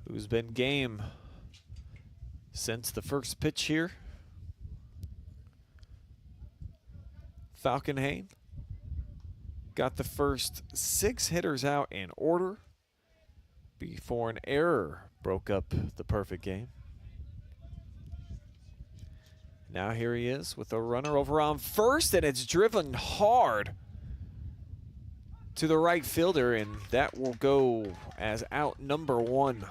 who's been game since the first pitch here. Falkenhayn got the first 6 hitters out in order before an error broke up the perfect game. Now here he is with a runner over on first, and it's driven hard to the right fielder, and that will go as out number 1.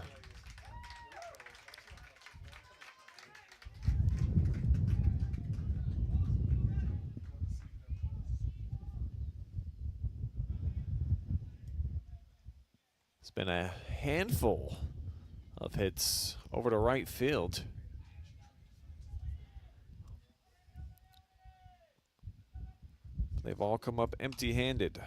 It's been a handful of hits over to right field. They've all come up empty-handed.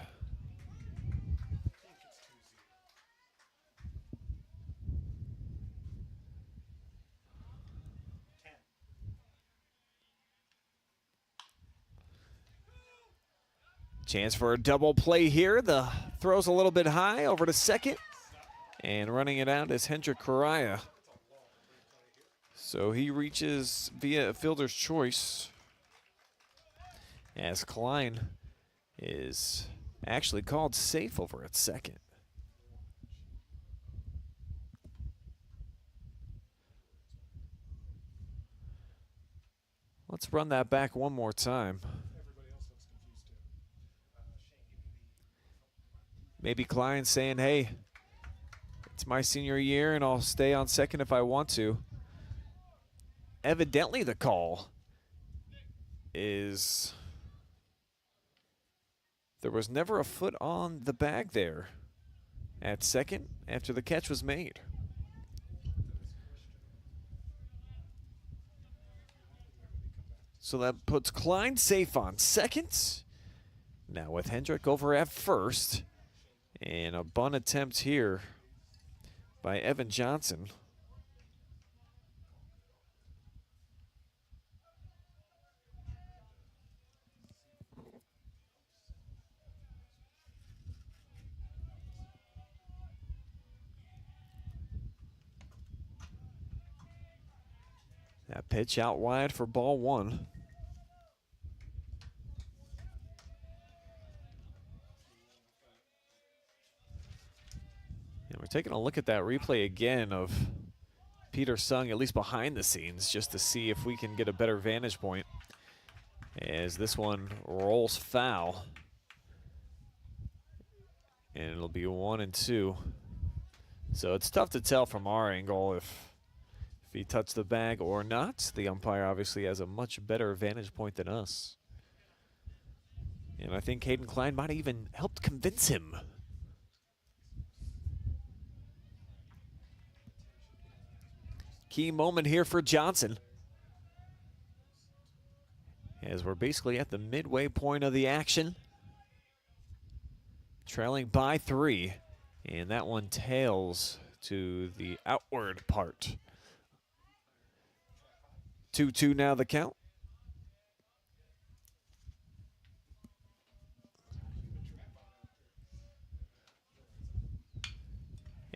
Chance for a double play here. The throw's a little bit high over to second. And running it out is Hendrik Correa. So he reaches via a fielder's choice, as Klein is actually called safe over at second. Let's run that back one more time. Maybe Klein saying, hey, it's my senior year and I'll stay on second if I want to. Evidently the call is there was never a foot on the bag there at second after the catch was made. So that puts Klein safe on second. Now with Hendrik over at first. And a bunt attempt here by Evan Johnson. That pitch out wide for ball 1. taking a look at that replay again of Peter Sung, at least behind the scenes, just to see if we can get a better vantage point as this one rolls foul. And it'll be 1 and 2. So it's tough to tell from our angle if he touched the bag or not. The umpire obviously has a much better vantage point than us. And I think Hayden Klein might have even helped convince him. Key moment here for Johnson, as we're basically at the midway point of the action. Trailing by 3, and that one tails to the outward part. 2-2 now the count.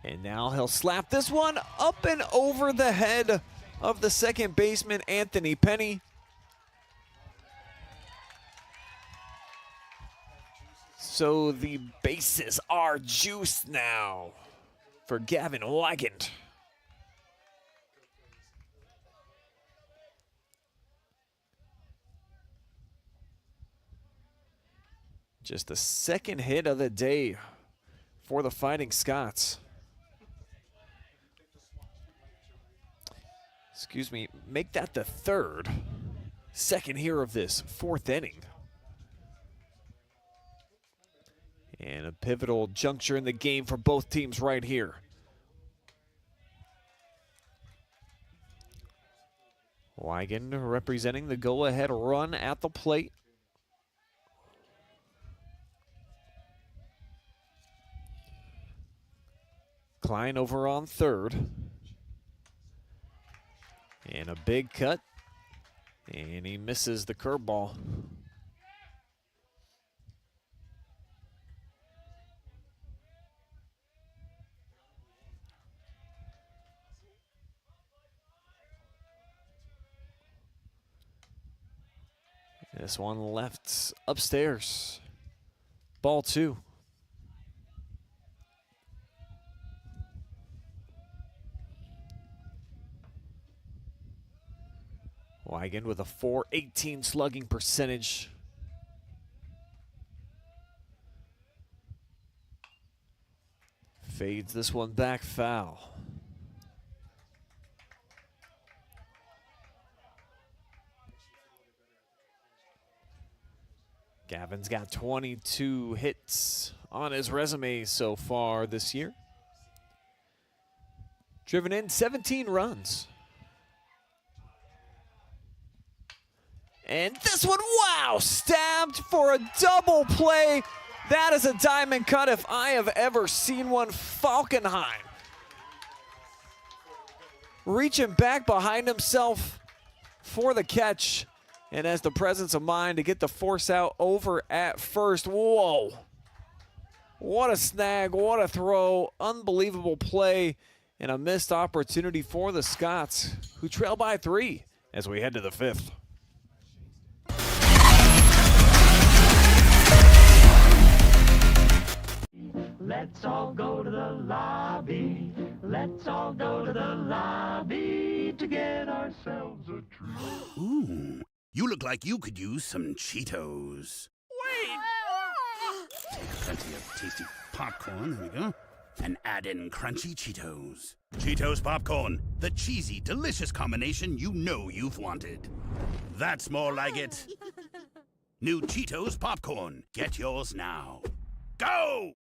And now he'll slap this one up and over the head of the second baseman, Anthony Penny. So the bases are juiced now for Gavin Wygant. Just the second hit of the day for the Fighting Scots. Excuse me, make that the second here of this 4th inning. And a pivotal juncture in the game for both teams right here. Wygant representing the go-ahead run at the plate. Klein over on third. And a big cut. And he misses the curveball. This one left upstairs. Ball 2. Wygant with a .418 slugging percentage. Fades this one back foul. Gavin's got 22 hits on his resume so far this year. Driven in 17 runs. And this one, wow, stabbed for a double play. That is a diamond cut if I have ever seen one. Falkenheim reaching back behind himself for the catch, and has the presence of mind to get the force out over at first. Whoa. What a snag, what a throw, unbelievable play, and a missed opportunity for the Scots, who trail by 3 as we head to the 5th. Let's all go to the lobby. Let's all go to the lobby to get ourselves a treat. Ooh, you look like you could use some Cheetos. Wait! Take plenty of tasty popcorn, there we go, and add in crunchy Cheetos. Cheetos popcorn, the cheesy, delicious combination you know you've wanted. That's more like it. New Cheetos popcorn. Get yours now. Go!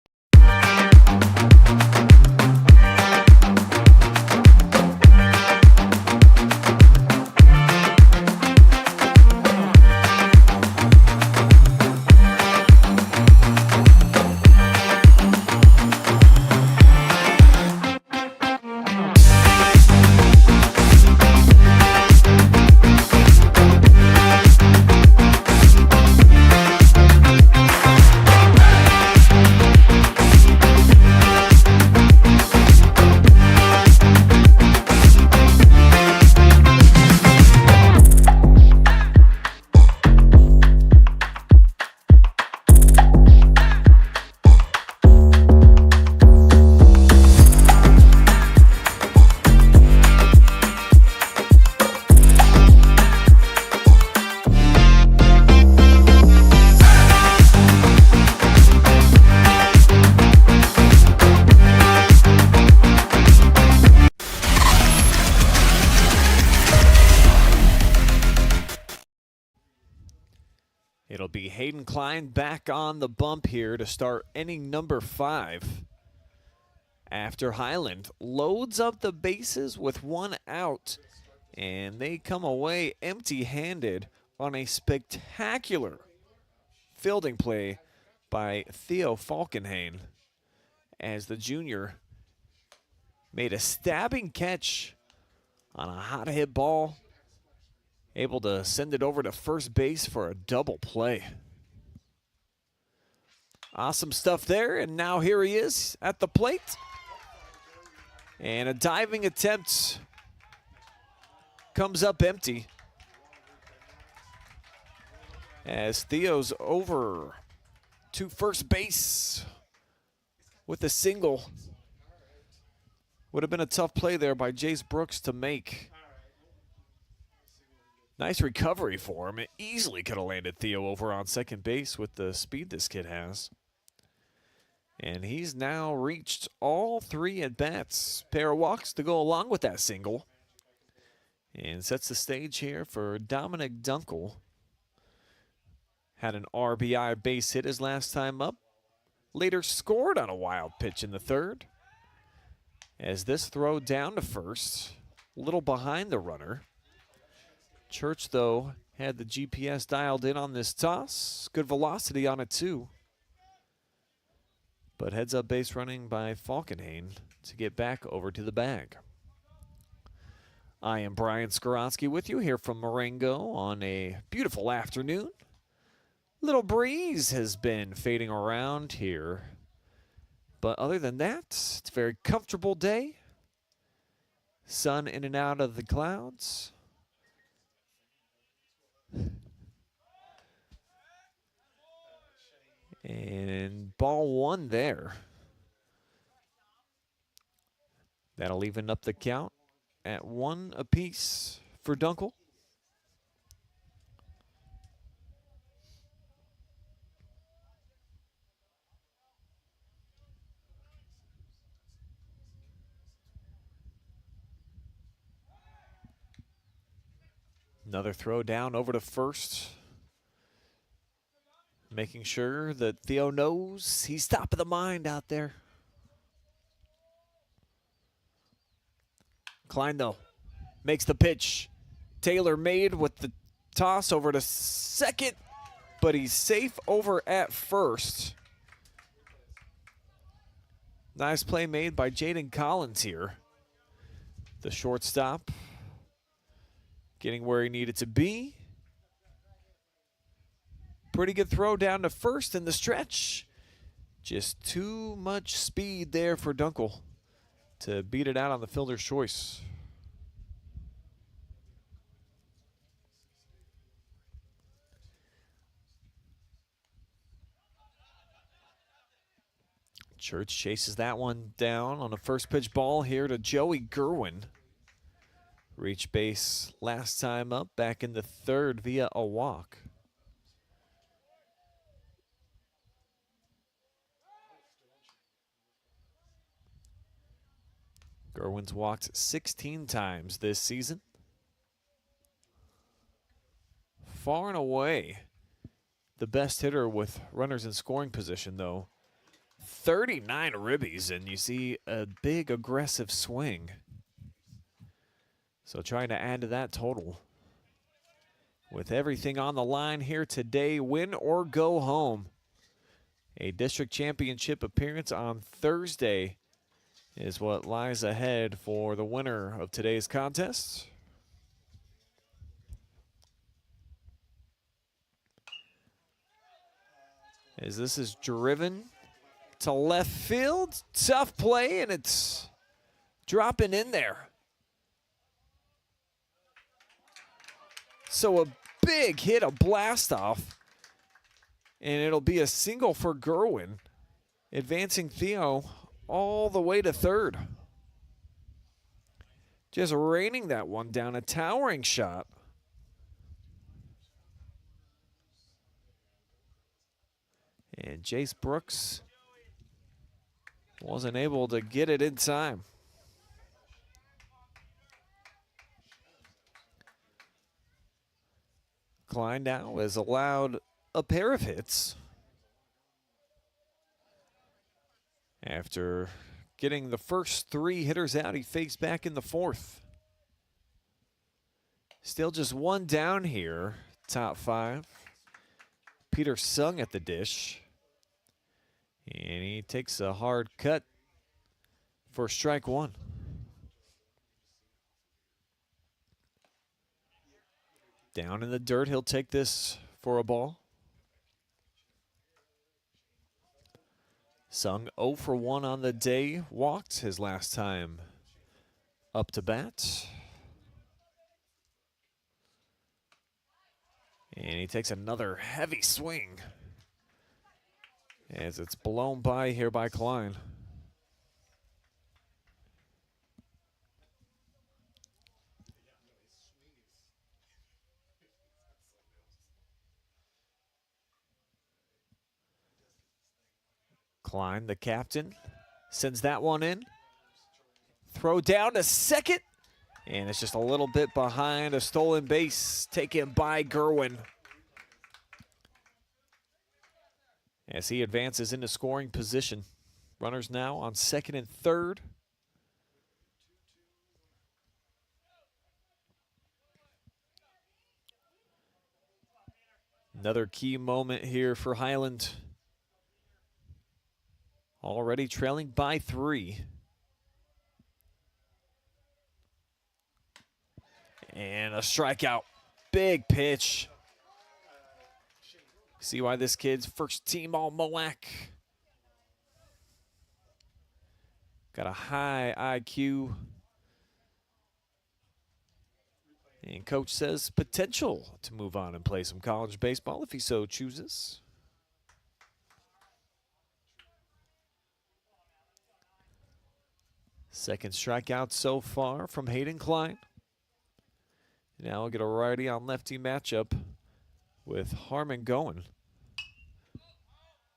Hayden Klein back on the bump here to start inning number 5. After Highland loads up the bases with 1 out, and they come away empty-handed on a spectacular fielding play by Theo Falkenhayn, as the junior made a stabbing catch on a hot hit ball, able to send it over to first base for a double play. Awesome stuff there, and now here he is at the plate. And a diving attempt comes up empty, as Theo's over to first base with a single. Would have been a tough play there by Jace Brooks to make. Nice recovery for him. It easily could have landed Theo over on second base with the speed this kid has. And he's now reached all 3 at-bats. Pair of walks to go along with that single. And sets the stage here for Dominic Dunkel. Had an RBI base hit his last time up. Later scored on a wild pitch in the 3rd. As this throw down to first, a little behind the runner. Church, though, had the GPS dialed in on this toss. Good velocity on it, too. But heads up base running by Falkenhayn to get back over to the bag. I am Brian Skowronski with you here from Marengo on a beautiful afternoon. Little breeze has been fading around here. But other than that, it's a very comfortable day. Sun in and out of the clouds. And ball 1 there. That'll even up the count at 1 apiece for Dunkel. Another throw down over to first. Making sure that Theo knows he's top of the mind out there. Klein, though, makes the pitch. Taylor made with the toss over to second, but he's safe over at first. Nice play made by Jaden Collins here. The shortstop getting where he needed to be. Pretty good throw down to first in the stretch. Just too much speed there for Dunkel to beat it out on the fielder's choice. Church chases that one down on a first pitch ball here to Joey Gurwin. Reached base last time up, back in the 3rd via a walk. Gurwin's walked 16 times this season. Far and away the best hitter with runners in scoring position, though. 39 ribbies, and you see a big aggressive swing. So trying to add to that total. With everything on the line here today, win or go home. A district championship appearance on Thursday is what lies ahead for the winner of today's contest. As this is driven to left field. Tough play, and it's dropping in there. So a big hit, a blast off, and it'll be a single for Gurwin, advancing Theo all the way to 3rd. Just raining that one down, a towering shot. And Jace Brooks wasn't able to get it in time. Klein now is allowed a pair of hits after getting the first 3 hitters out he faced back in the 4th. Still just 1 down here, top 5. Peter Sung at the dish. And he takes a hard cut for strike 1. Down in the dirt, he'll take this for a ball. Sung 0 for 1 on the day, walked his last time up to bat. And he takes another heavy swing as it's blown by here by Klein. Klein, the captain, sends that one in. Throw down to second. And it's just a little bit behind a stolen base taken by Gurwin. As he advances into scoring position. Runners now on second and third. Another key moment here for Highland. Already trailing by 3. And a strikeout. Big pitch. See why this kid's first team All-MOAC. Got a high IQ. And coach says potential to move on and play some college baseball if he so chooses. Second strikeout so far from Hayden Klein. Now we'll get a righty on lefty matchup with Harmon Goen,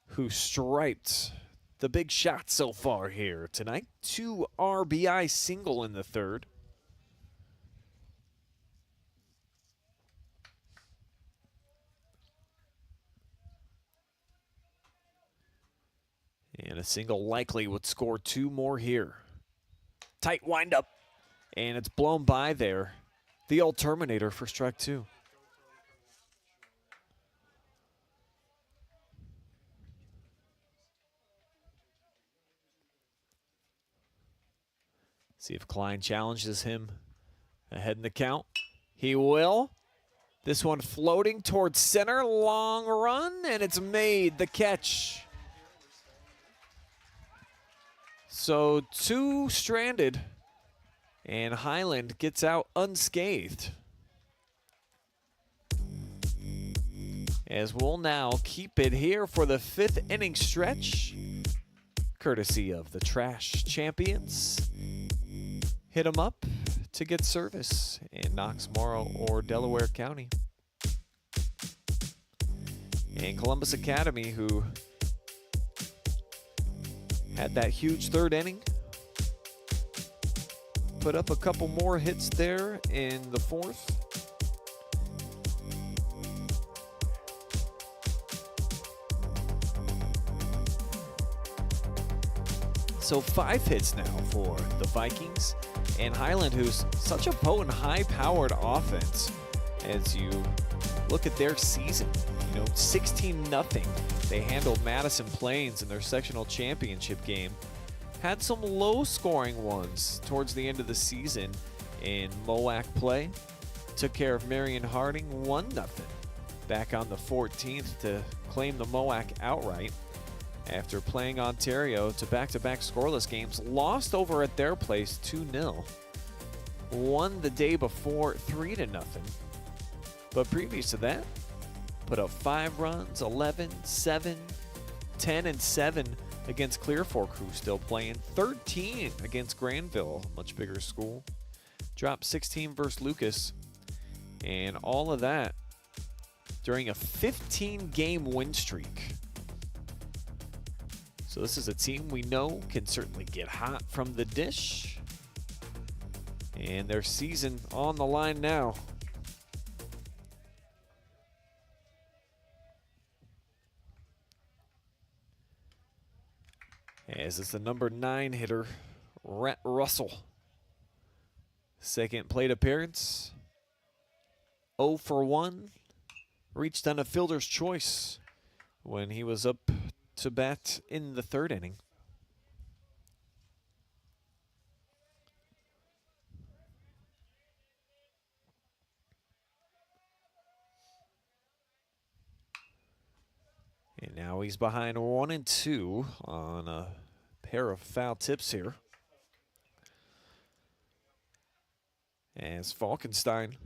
who striped the big shot so far here tonight. 2 RBI single in the 3rd. And a single likely would score 2 more here. Tight windup, and it's blown by there. The old Terminator for strike 2. See if Klein challenges him ahead in the count. He will. This one floating towards center, long run, and it's made, the catch. So 2 stranded, and Highland gets out unscathed. As we'll now keep it here for the 5th inning stretch, courtesy of the Trash Champions. Hit 'em up to get service in Knox, Morrow, or Delaware County. And Columbus Academy, who had that huge 3rd inning. Put up a couple more hits there in the 4th. So 5 hits now for the Vikings. And Highland, who's such a potent, high-powered offense, as you look at their season. 16-0. They handled Madison Plains in their sectional championship game. Had some low-scoring ones towards the end of the season in MOAC play. Took care of Marion Harding 1-0 back on the 14th to claim the MOAC outright. After playing Ontario to back-to-back scoreless games, lost over at their place 2-0. Won the day before 3-0. But previous to that, put up 5 runs, 11, 7, 10, and 7 against Clear Fork, who's still playing. 13 against Granville, much bigger school. Dropped 16 versus Lucas. And all of that during a 15-game win streak. So this is a team we know can certainly get hot from the dish. And their season on the line now. As it's the number 9 hitter, Rhett Russell. Second plate appearance. 0 for 1. Reached on a fielder's choice when he was up to bat in the 3rd inning. And now he's behind 1-2 on a pair of foul tips here. As Falkenstein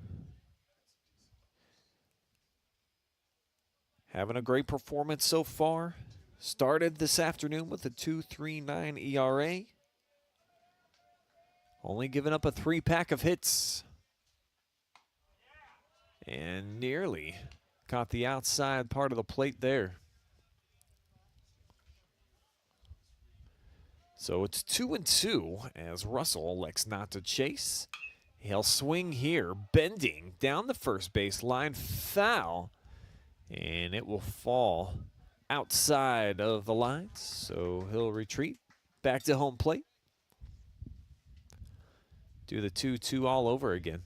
having a great performance so far. Started this afternoon with a 2.39 ERA. Only giving up a 3-pack of hits. And nearly caught the outside part of the plate there. So it's 2-2 as Russell elects not to chase. He'll swing here, bending down the first base line, foul. And it will fall outside of the lines, so he'll retreat back to home plate. Do the 2-2 all over again.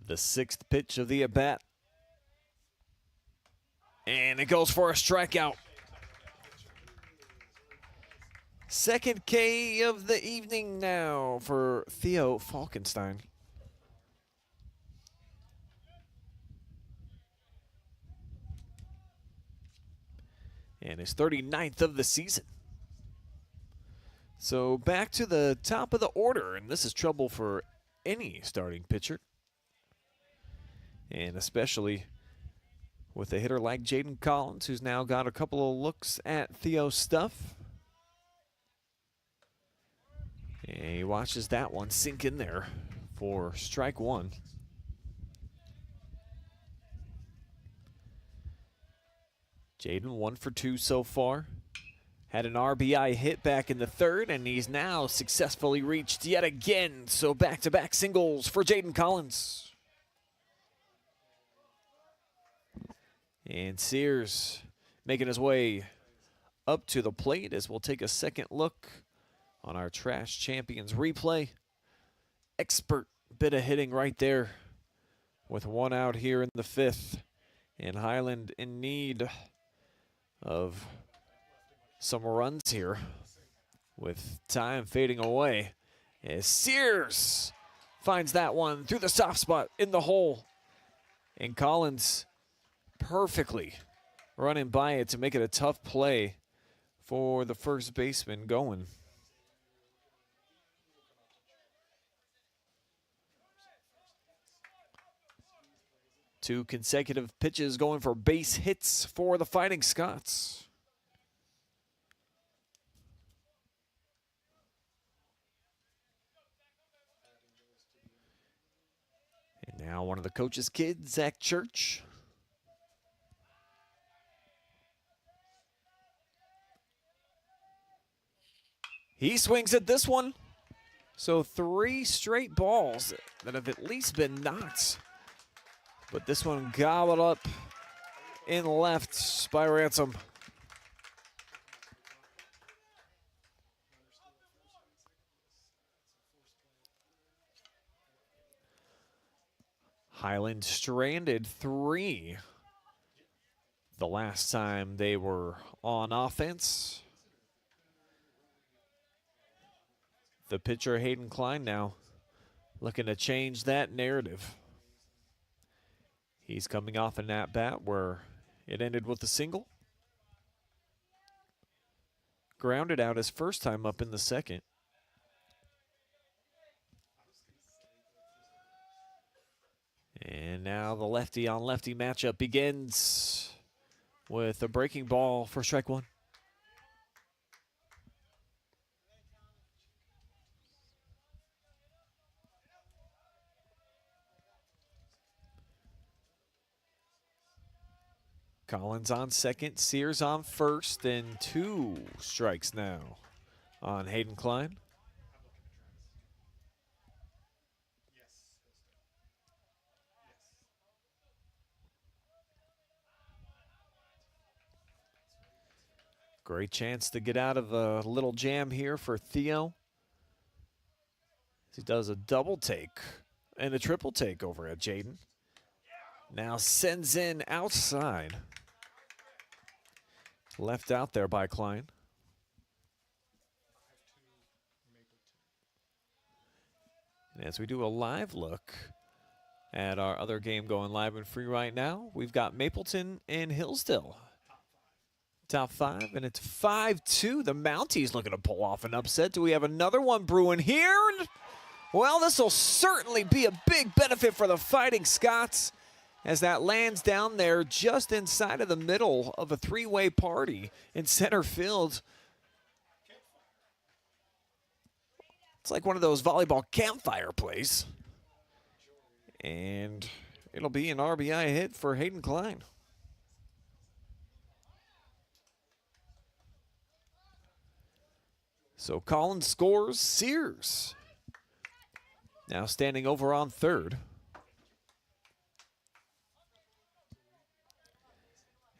The 6th pitch of the at-bat. And it goes for a strikeout. Second K of the evening now for Theo Falkenstein. And his 39th of the season. So back to the top of the order, and this is trouble for any starting pitcher. And especially with a hitter like Jaden Collins, who's now got a couple of looks at Theo's stuff. And he watches that one sink in there for strike 1. Jaden 1 for 2 so far. Had an RBI hit back in the 3rd, and he's now successfully reached yet again. So back-to-back singles for Jaden Collins. And Sears making his way up to the plate as we'll take a second look on our Trash Champions replay. Expert bit of hitting right there with 1 out here in the 5th. And Highland in need of some runs here with time fading away. As Sears finds that one through the soft spot in the hole. And Collins perfectly running by it to make it a tough play for the first baseman going. Two consecutive pitches going for base hits for the Fighting Scots. And now one of the coach's kids, Zach Church. He swings at this one. So 3 straight balls that have at least been knocked. But this one gobbled up in left by Ransom. Highland stranded 3 the last time they were on offense. The pitcher, Hayden Klein, now looking to change that narrative. He's coming off an at-bat where it ended with a single. Grounded out his first time up in the 2nd. And now the lefty-on-lefty matchup begins with a breaking ball for strike 1. Collins on second, Sears on first, and 2 strikes now on Hayden Klein. Great chance to get out of a little jam here for Theo. He does a double take and a triple take over at Jaden. Now sends in outside. Left out there by Klein. And as we do a live look at our other game going live and free right now, we've got Mapleton and Hillsdale. Top 5, and it's 5-2. The Mounties looking to pull off an upset. Do we have another one brewing here? Well, this will certainly be a big benefit for the Fighting Scots as that lands down there just inside of the middle of a three-way party in center field. It's like one of those volleyball campfire plays. And it'll be an RBI hit for Hayden Klein. So Collins scores, Sears now standing over on third.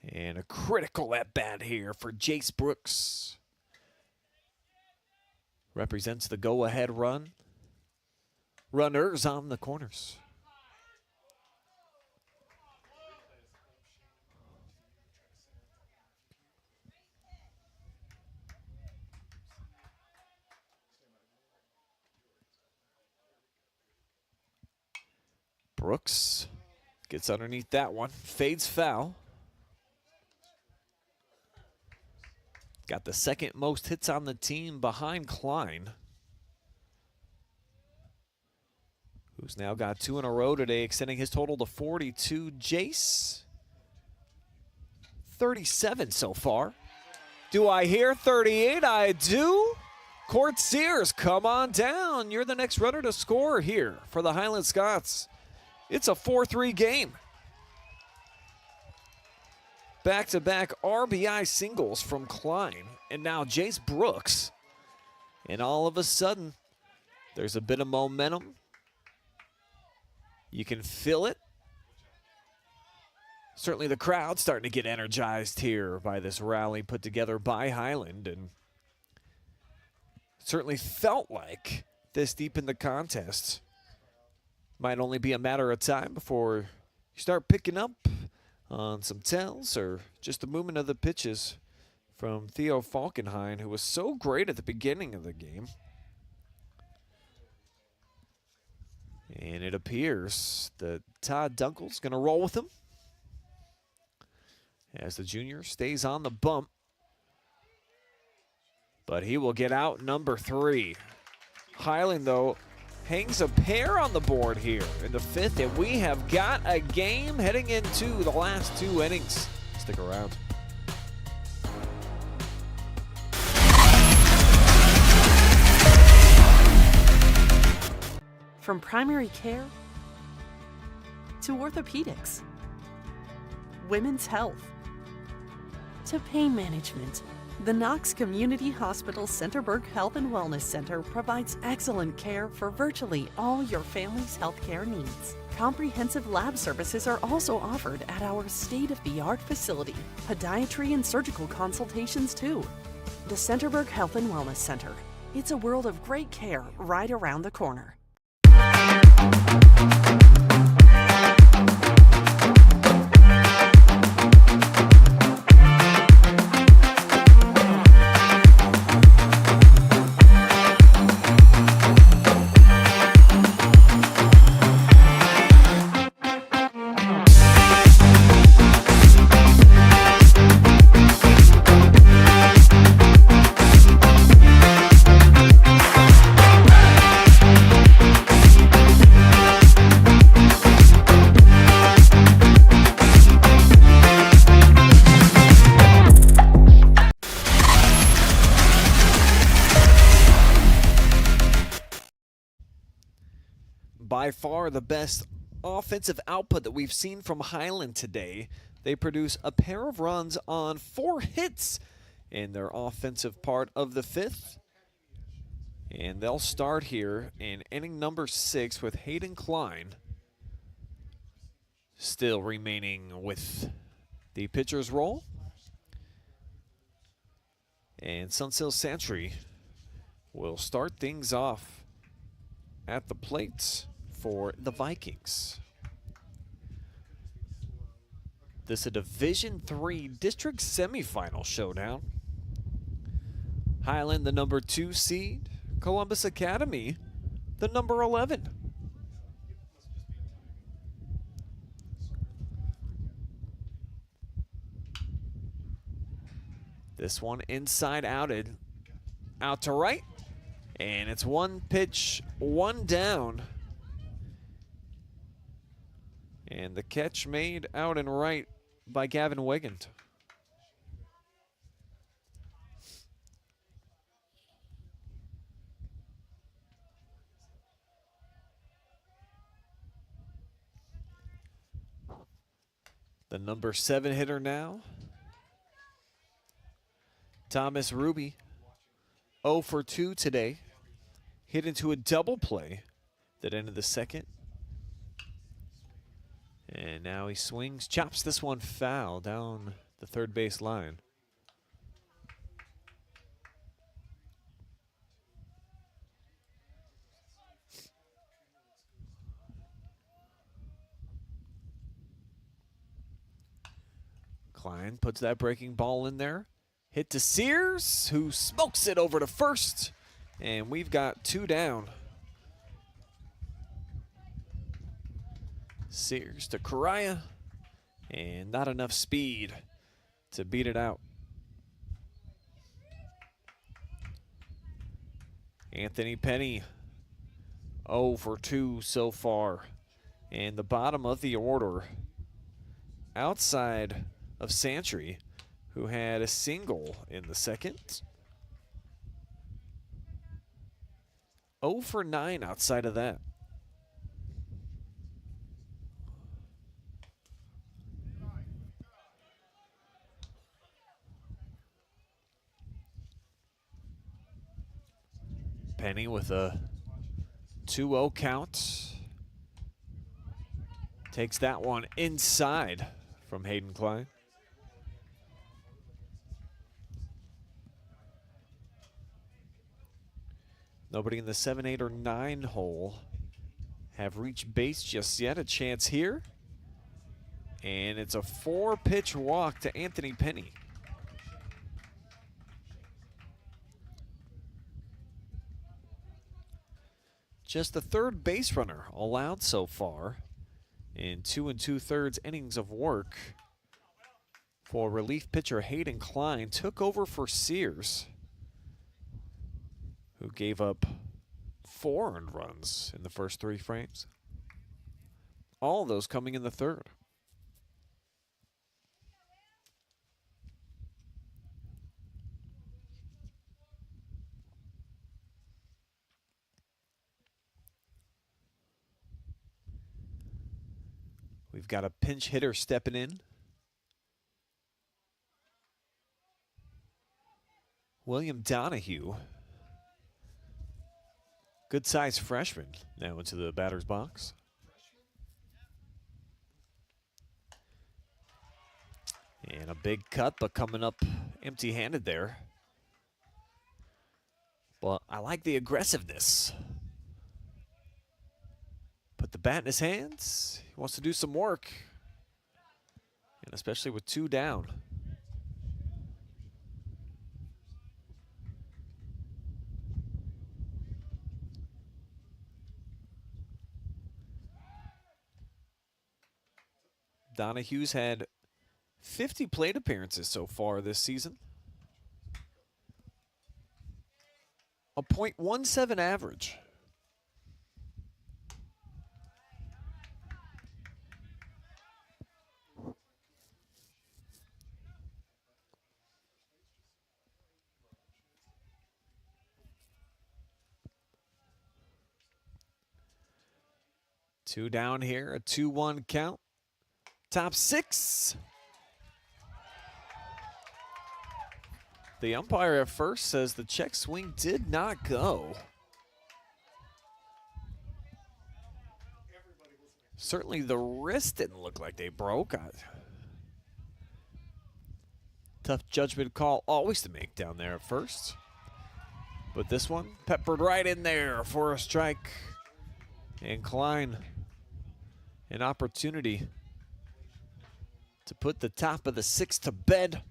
And a critical at-bat here for Jace Brooks. Represents the go-ahead run. Runners on the corners. Brooks gets underneath that one, fades foul. Got the second most hits on the team behind Klein, who's now got 2 in a row today, extending his total to 42. Jace, 37 so far. Do I hear 38? I do. Kort Sears, come on down. You're the next runner to score here for the Highland Scots. It's a 4-3 game. Back-to-back RBI singles from Klein, and now Jace Brooks. And all of a sudden, there's a bit of momentum. You can feel it. Certainly the crowd's starting to get energized here by this rally put together by Highland, and certainly felt like this deep in the contest might only be a matter of time before you start picking up on some tells or just the movement of the pitches from Theo Falkenhayn, who was so great at the beginning of the game. And it appears that Todd Dunkel's going to roll with him as the junior stays on the bump. But he will get out number 3. Highland, though, hangs a pair on the board here in the 5th, and we have got a game heading into the last 2 innings. Stick around. From primary care to orthopedics, women's health to pain management, the Knox Community Hospital Centerburg Health and Wellness Center provides excellent care for virtually all your family's healthcare needs. Comprehensive lab services are also offered at our state-of-the-art facility. Podiatry and surgical consultations too. The Centerburg Health and Wellness Center. It's a world of great care right around the corner. By far the best offensive output that we've seen from Highland today. They produce a pair of runs on 4 hits in their offensive part of the 5th. And they'll start here in inning number 6 with Hayden Klein still remaining with the pitcher's role. And Sunsil Santry will start things off at the plate for the Vikings. This is a Division III District Semifinal showdown. Highland, the number 2 seed. Columbus Academy, the number 11. This one inside outed, out to right, and it's one pitch, one down. And the catch made out and right by Gavin Wigand. The number 7 hitter now, Thomas Ruby, 0 for 2 today. Hit into a double play that ended the second. And now he swings, chops this one foul down the third base line. Klein puts that breaking ball in there. Hit to Sears, who smokes it over to first. And we've got 2 down. Sears to Correa. And not enough speed to beat it out. Anthony Penny, 0 for 2 so far. And the bottom of the order, outside of Santry, who had a single in the second. 0 for 9 outside of that. Penny with a 2-0 count. Takes that one inside from Hayden Klein. Nobody in the 7, 8, or 9 hole have reached base just yet. A chance here. And it's a 4-pitch walk to Anthony Penny. Just the 3rd base runner allowed so far in 2 2/3 innings of work for relief pitcher Hayden Klein. Took over for Sears, who gave up 4 earned runs in the first 3 frames. All of those coming in the 3rd. We've got a pinch hitter stepping in. William Donahue. Good sized freshman now into the batter's box. And a big cut, but coming up empty-handed there. But I like the aggressiveness. Put the bat in his hands. He wants to do some work. And especially with 2 down. Donahue's had 50 plate appearances so far this season. A .17 average. Two down here, a 2-1 count. Top 6. The umpire at first says the check swing did not go. Certainly the wrist didn't look like they broke. Tough judgment call always to make down there at first. But this one peppered right in there for a strike. And Klein, an opportunity to put the top of the sixth to bed.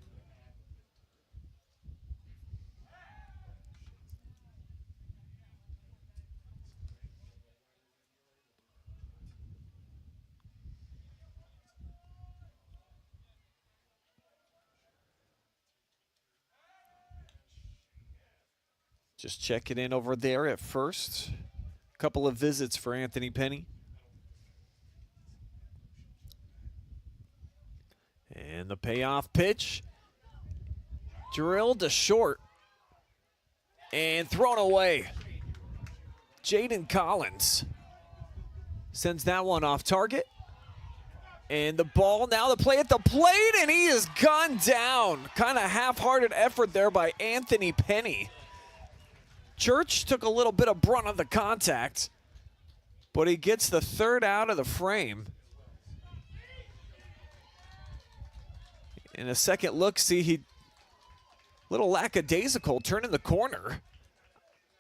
Just checking in over there at first. Couple of visits for Anthony Penny. And the payoff pitch. Drilled to short. And thrown away. Jaden Collins sends that one off target. And the ball, now the play at the plate, and he is gone down. Kind of half-hearted effort there by Anthony Penny. Church took a little bit of brunt of the contact, but he gets the third out of the frame. In a second look, see, he little lackadaisical turning the corner.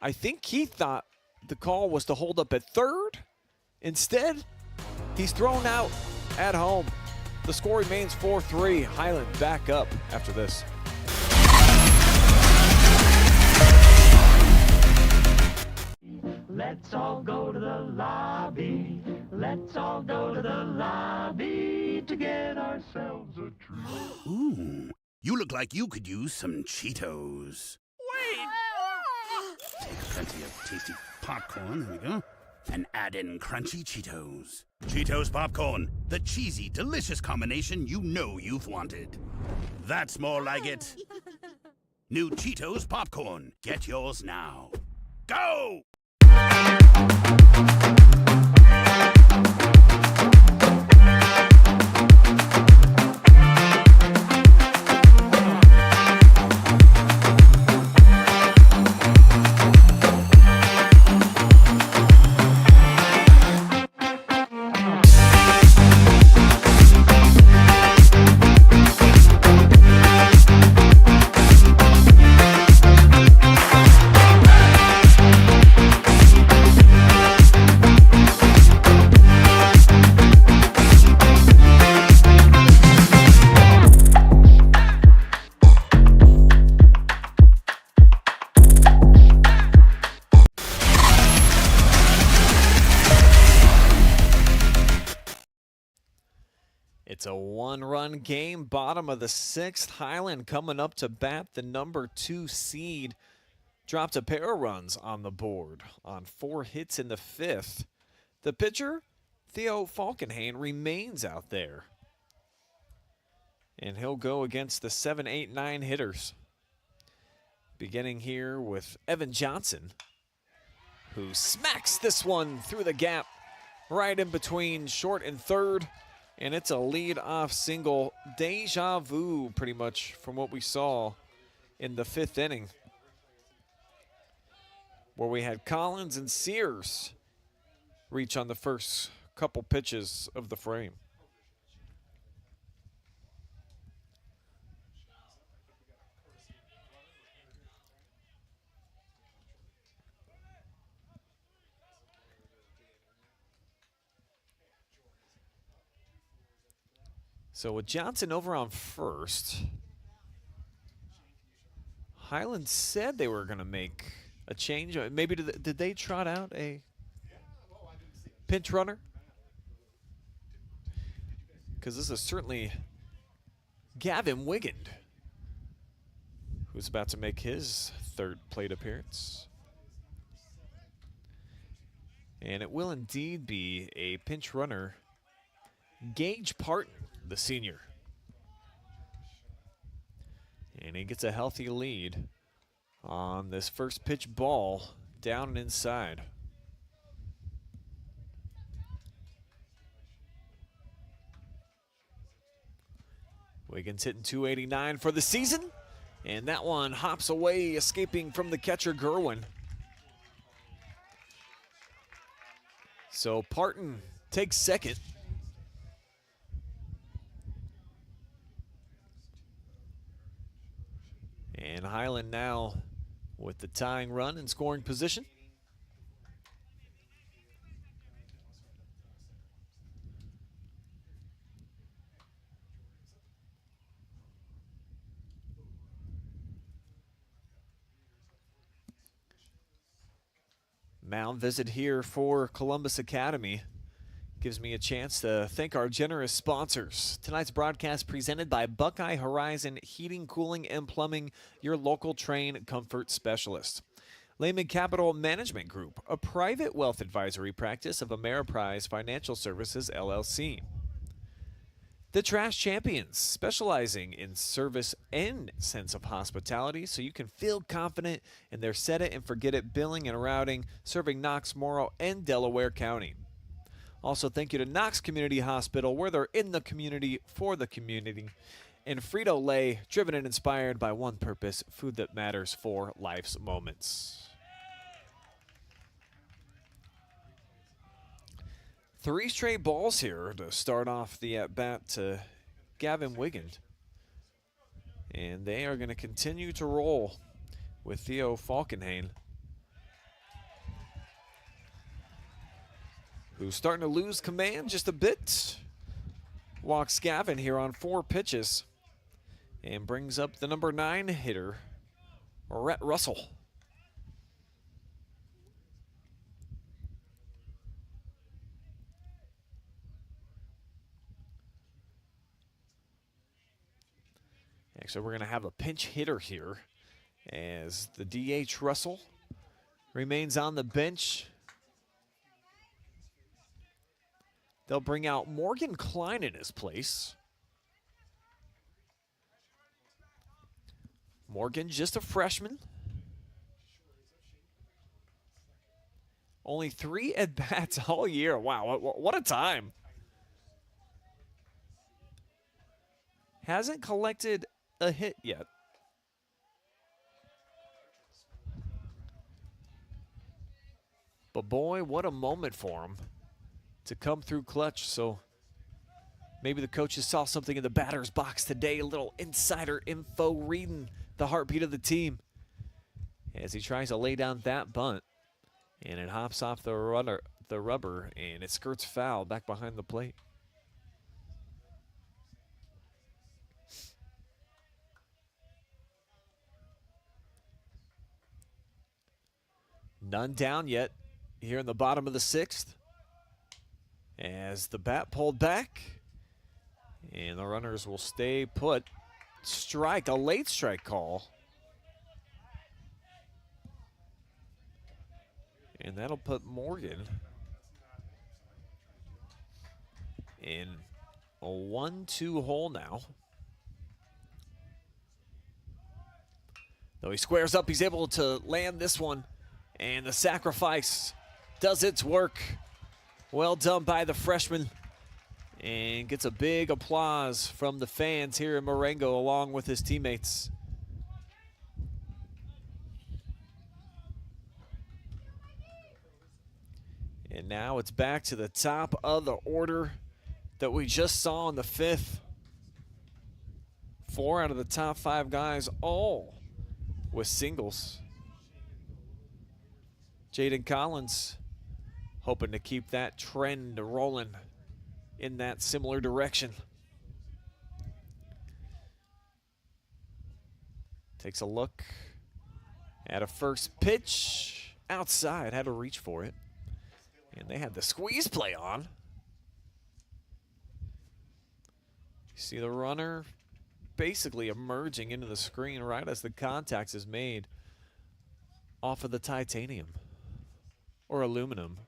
I think he thought the call was to hold up at third. Instead, he's thrown out at home. The score remains 4-3. Highland back up after this. Let's all go to the lobby. Let's all go to the lobby to get ourselves a treat. Ooh, you look like you could use some Cheetos. Wait! Take plenty of tasty popcorn, there we go, and add in crunchy Cheetos. Cheetos popcorn, the cheesy, delicious combination you know you've wanted. That's more like it. New Cheetos popcorn. Get yours now. Go! It's a one-run game, bottom of the sixth. Highland coming up to bat, the number 2 seed. Dropped a pair of runs on the board on 4 hits in the fifth. The pitcher, Theo Falkenhayn, remains out there. And he'll go against the 7, 8, 9 hitters. Beginning here with Evan Johnson, who smacks this one through the gap right in between short and third. And it's a lead-off single, deja vu pretty much from what we saw in the 5th inning, where we had Collins and Sears reach on the first couple pitches of the frame. So with Johnson over on first, Highland said they were going to make a change. Maybe did they trot out a pinch runner? Because this is certainly Gavin Wigand, who's about to make his 3rd plate appearance. And it will indeed be a pinch runner, Gage Parton, the senior. And he gets a healthy lead on this first pitch ball down and inside. Wiggins hitting .289 for the season. And that one hops away, escaping from the catcher Gurwin. So Parton takes second. And Highland now with the tying run and scoring position. Mound visit here for Columbus Academy. Gives me a chance to thank our generous sponsors. Tonight's broadcast presented by Buckeye Horizon Heating, Cooling, and Plumbing, your local Trane comfort specialist. Lehman Capital Management Group, a private wealth advisory practice of Ameriprise Financial Services, LLC. The Trash Champions, specializing in service and sense of hospitality so you can feel confident in their set-it-and-forget-it billing and routing, serving Knox, Morrow, and Delaware County. Also, thank you to Knox Community Hospital, where they're in the community for the community. And Frito Lay, driven and inspired by one purpose, food that matters for life's moments. 3 straight balls here to start off the at-bat to Gavin Wiggins. And they are going to continue to roll with Theo Falkenhayn, who's starting to lose command just a bit. Walks Gavin here on 4 pitches and brings up the number 9 hitter, Rhett Russell. Actually, we're going to have a pinch hitter here as the DH Russell remains on the bench. They'll bring out Morgan Klein in his place. Morgan, just a freshman. Only 3 at-bats all year. Wow, what a time. Hasn't collected a hit yet. But boy, what a moment for him to come through clutch. So maybe the coaches saw something in the batter's box today, a little insider info, reading the heartbeat of the team as he tries to lay down that bunt, and it hops off the rubber, and it skirts foul back behind the plate. None down yet here in the bottom of the 6th. As the bat pulled back, and the runners will stay put. Strike, a late strike call. And that'll put Morgan in a 1-2 hole now. Though he squares up, he's able to land this one. And the sacrifice does its work. Well done by the freshman. And gets a big applause from the fans here in Marengo along with his teammates. And now it's back to the top of the order that we just saw in the 5th. 4 out of the top 5 guys, all with singles. Jaden Collins hoping to keep that trend rolling in that similar direction. Takes a look at a first pitch outside, had to reach for it. And they had the squeeze play on. You see the runner basically emerging into the screen right as the contact is made off of the titanium or aluminum.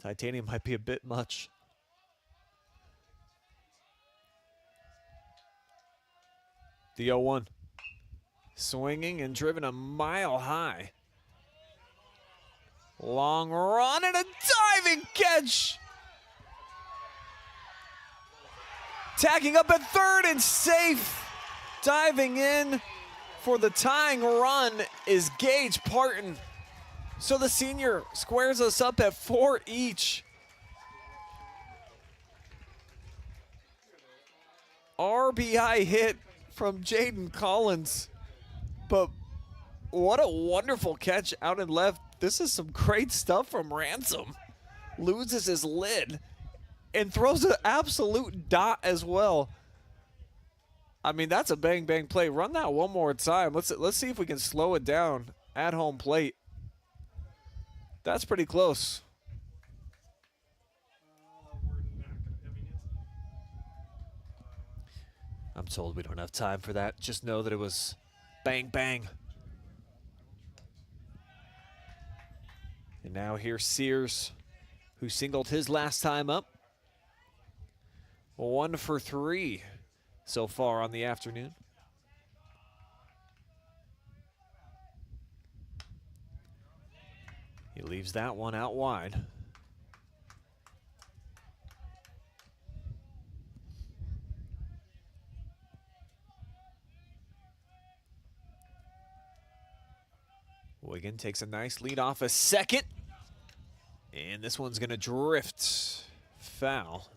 Titanium might be a bit much. The 0-1. Swinging and driven a mile high. Long run and a diving catch. Tagging up at third and safe. Diving in for the tying run is Gage Parton. So the senior squares us up at 4 each. RBI hit from Jaden Collins. But what a wonderful catch out and left. This is some great stuff from Ransom. Loses his lid and throws an absolute dot as well. I mean, that's a bang bang play. Run that one more time. Let's see if we can slow it down at home plate. That's pretty close. I'm told we don't have time for that. Just know that it was bang bang. And now here's Sears, who singled his last time up. 1 for 3 so far on the afternoon. He leaves that one out wide. Wigan takes a nice lead off a second. And this one's going to drift foul.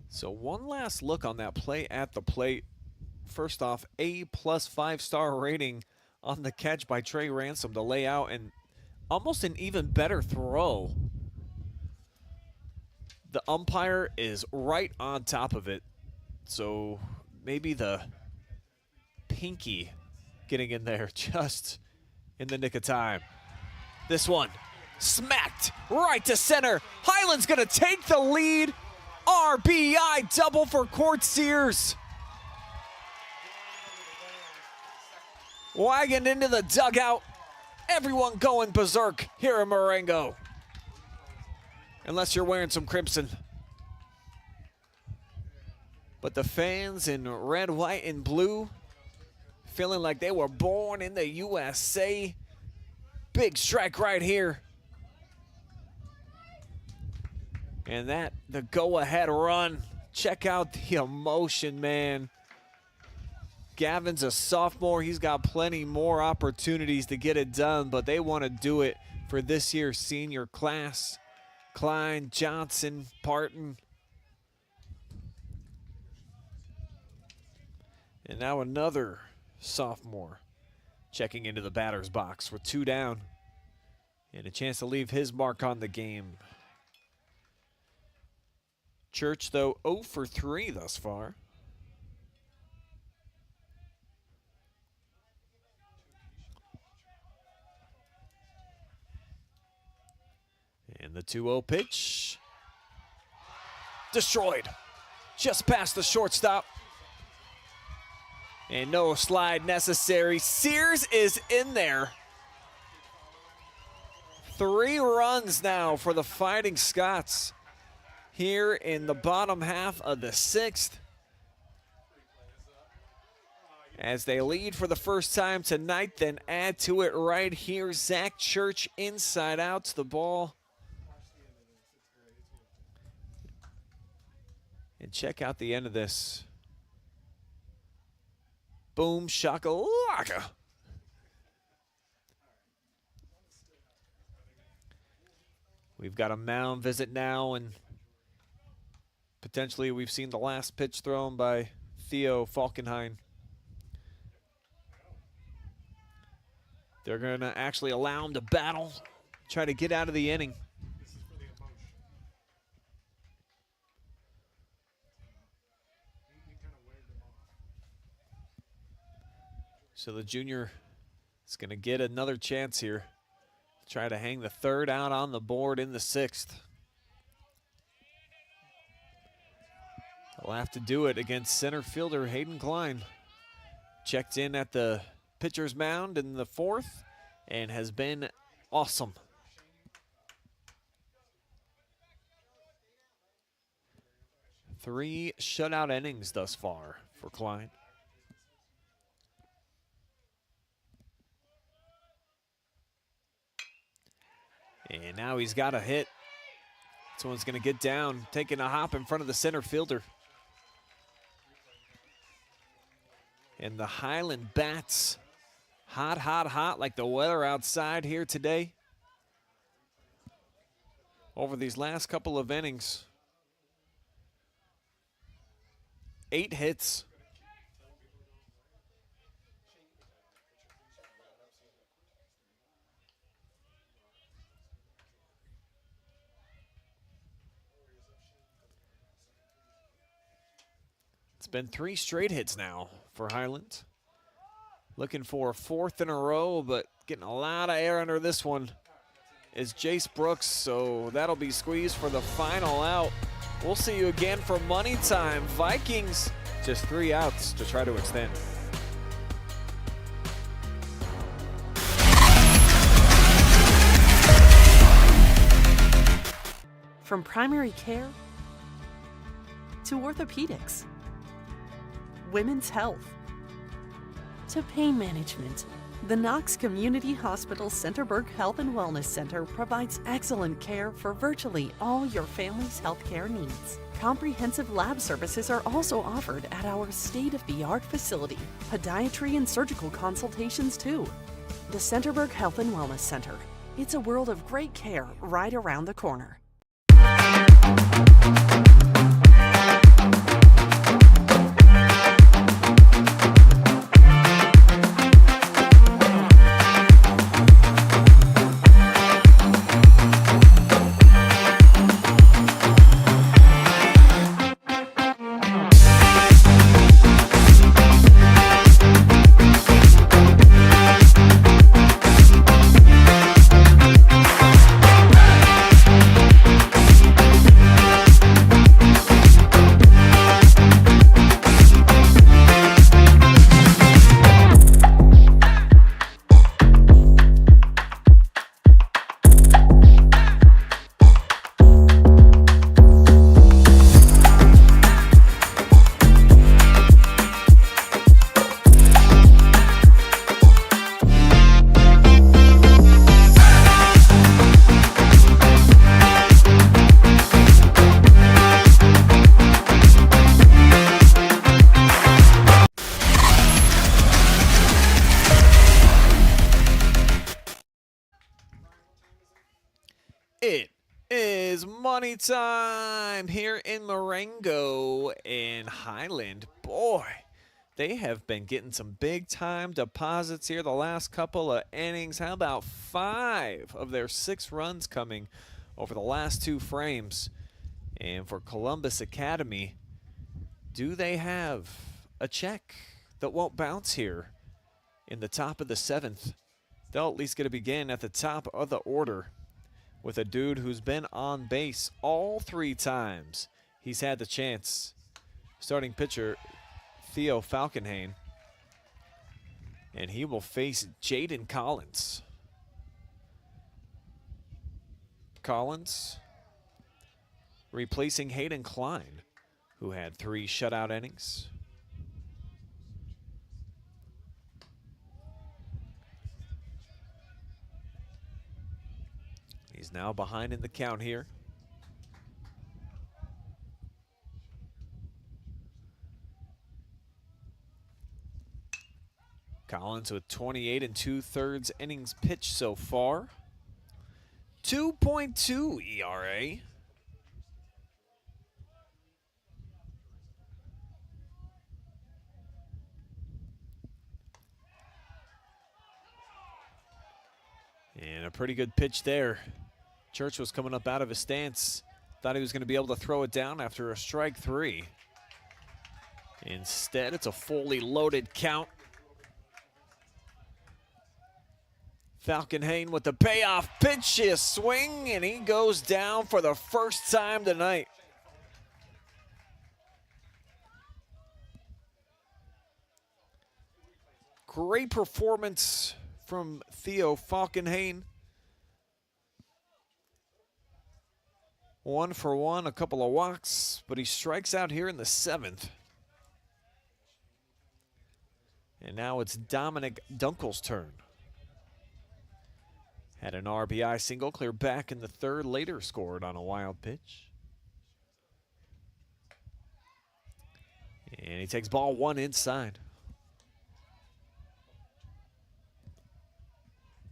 So one last look on that play at the plate. First off, A+ 5-star rating on the catch by Trey Ransom to lay out, and almost an even better throw. The umpire is right on top of it. So maybe the pinky getting in there just in the nick of time. This one smacked right to center. Highland's going to take the lead. RBI double for Kort Sears. Wagon into the dugout. Everyone going berserk here in Marengo. Unless you're wearing some crimson. But the fans in red, white, and blue feeling like they were born in the USA. Big strike right here. And that, the go-ahead run. Check out the emotion, man. Gavin's a sophomore. He's got plenty more opportunities to get it done, but they want to do it for this year's senior class. Klein, Johnson, Parton. And now another sophomore checking into the batter's box with 2 down. And a chance to leave his mark on the game. Church, though, 0 for 3 thus far. And the 2-0 pitch. Destroyed. Just past the shortstop. And no slide necessary. Sears is in there. 3 runs now for the Fighting Scots here in the bottom half of the 6th. As they lead for the first time tonight, then add to it right here. Zach Church inside out to the ball. And check out the end of this. Boom, shakalaka. We've got a mound visit now, and potentially we've seen the last pitch thrown by Theo Falkenhayn. They're going to actually allow him to battle, try to get out of the inning. So the junior is going to get another chance here. Try to hang the 3rd out on the board in the 6th. He'll have to do it against center fielder Hayden Klein. Checked in at the pitcher's mound in the 4th and has been awesome. Three shutout innings thus far for Klein. And now he's got a hit. This one's going to get down, taking a hop in front of the center fielder. And the Highland bats, hot, hot, hot like the weather outside here today. Over these last couple of innings, 8 hits. It's been 3 straight hits now for Highland. Looking for a 4th in a row, but getting a lot of air under this one is Jace Brooks, so that'll be squeezed for the final out. We'll see you again for money time. Vikings, just 3 outs to try to extend. From primary care to orthopedics, women's health to pain management, the Knox Community Hospital Centerburg Health and Wellness Center provides excellent care for virtually all your family's healthcare needs. Comprehensive lab services are also offered at our state-of-the-art facility. Podiatry and surgical consultations too. The Centerburg Health and Wellness Center. It's a world of great care right around the corner. It is money time here in Marengo and Highland. Boy, they have been getting some big time deposits here the last couple of innings. How about 5 of their 6 runs coming over the last 2 frames? And for Columbus Academy, do they have a check that won't bounce here in the top of the 7th? They'll at least get to begin at the top of the order with a dude who's been on base all 3 times he's had the chance. Starting pitcher, Theo Falkenhayn. And he will face Jaden Collins. Collins replacing Hayden Klein, who had 3 shutout innings. He's now behind in the count here. Collins with 28 2/3 innings pitched so far. 2.2 ERA. And a pretty good pitch there. Church was coming up out of his stance. Thought he was going to be able to throw it down after a strike 3. Instead, it's a fully loaded count. Falkenhayn with the payoff pitch, his swing, and he goes down for the first time tonight. Great performance from Theo Falkenhayn. 1 for 1, a couple of walks, but he strikes out here in the 7th. And now it's Dominic Dunkel's turn. Had an RBI single, clear back in the 3rd, later scored on a wild pitch. And he takes ball 1 inside.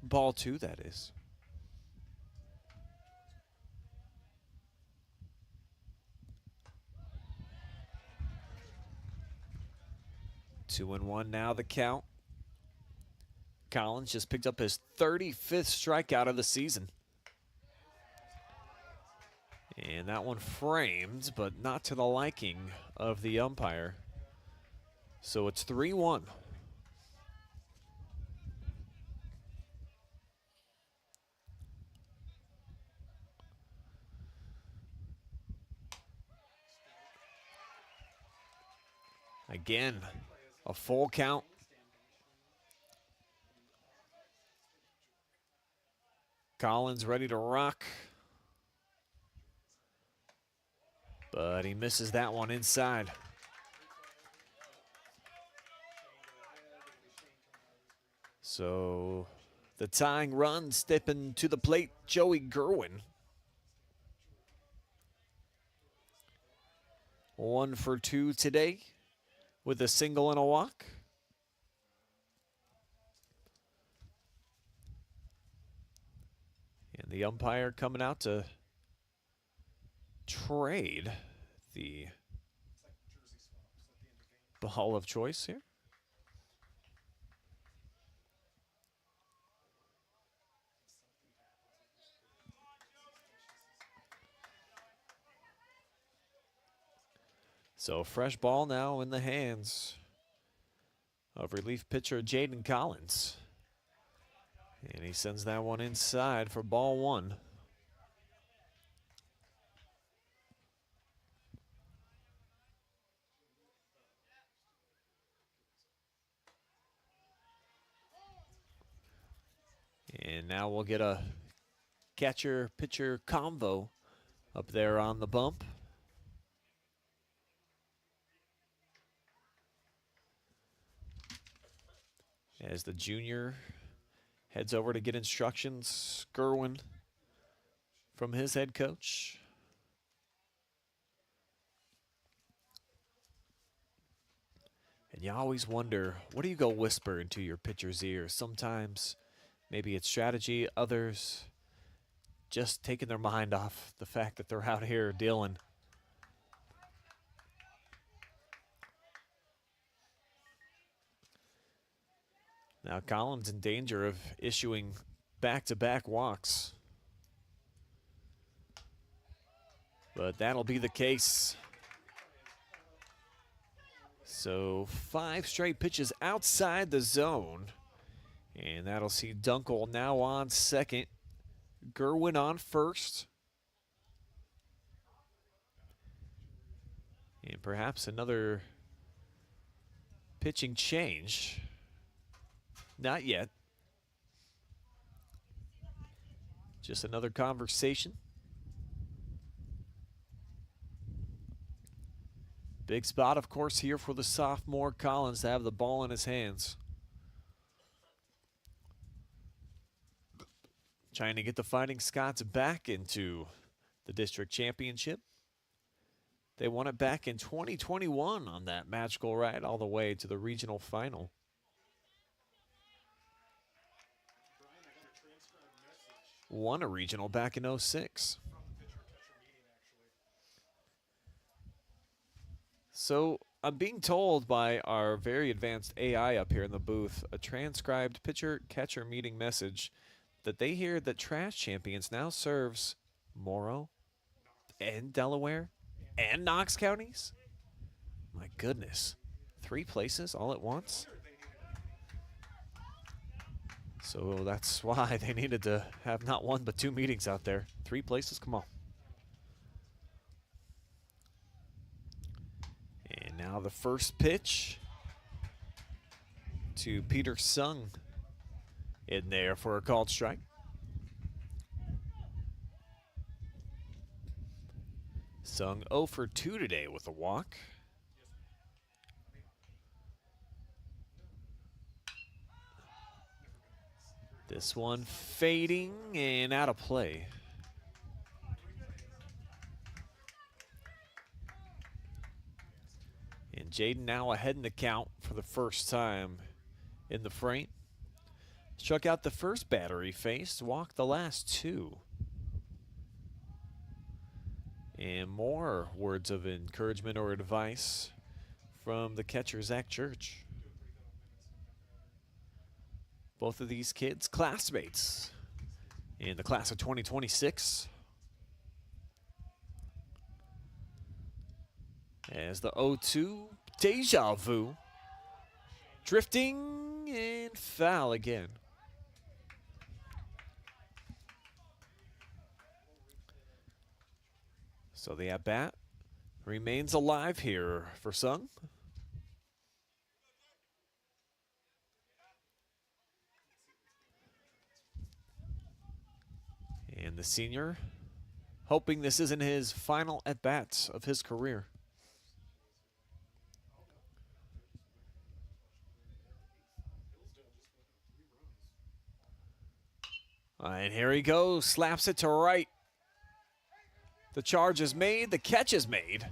Ball 2, that is. Two and one now, the count. Collins just picked up his 35th strikeout of the season. And that one framed, but not to the liking of the umpire. So it's 3-1. Again, a full count. Collins ready to rock. But he misses that one inside. So the tying run stepping to the plate, Joey Gurwin. 1 for 2 today with a single and a walk. And the umpire coming out to trade the ball of choice here. So fresh ball now in the hands of relief pitcher Jaden Collins. And he sends that one inside for ball 1. And now we'll get a catcher-pitcher combo up there on the bump. As the junior heads over to get instructions, Gurwin from his head coach. And you always wonder, what do you go whisper into your pitcher's ear? Sometimes maybe it's strategy, others just taking their mind off the fact that they're out here dealing. Now Collins in danger of issuing back-to-back walks. But that'll be the case. So 5 straight pitches outside the zone. And that'll see Dunkel now on second. Gurwin on first. And perhaps another pitching change. Not yet. Just another conversation. Big spot, of course, here for the sophomore Collins to have the ball in his hands. Trying to get the Fighting Scots back into the district championship. They won it back in 2021 on that magical ride all the way to the regional final. Won a regional back in 06. So I'm being told by our very advanced AI up here in the booth, a transcribed pitcher-catcher meeting message, that they hear that Trash Champions now serves Morrow and Delaware and Knox counties. My goodness. 3 places all at once? So that's why they needed to have not 1 but 2 meetings out there. 3 places, come on. And now the first pitch to Peter Sung in there for a called strike. Sung 0 for 2 today with a walk. This one fading and out of play. And Jaden now ahead in the count for the first time in the frame. Struck out the first batter he faced, walked the last two. And more words of encouragement or advice from the catcher, Zach Church. Both of these kids, classmates in the class of 2026. As the 0-2, deja vu. Drifting and foul again. So the at-bat remains alive here for Sung. And the senior hoping this isn't his final at-bats of his career. And here he goes, slaps it to right. The charge is made, the catch is made.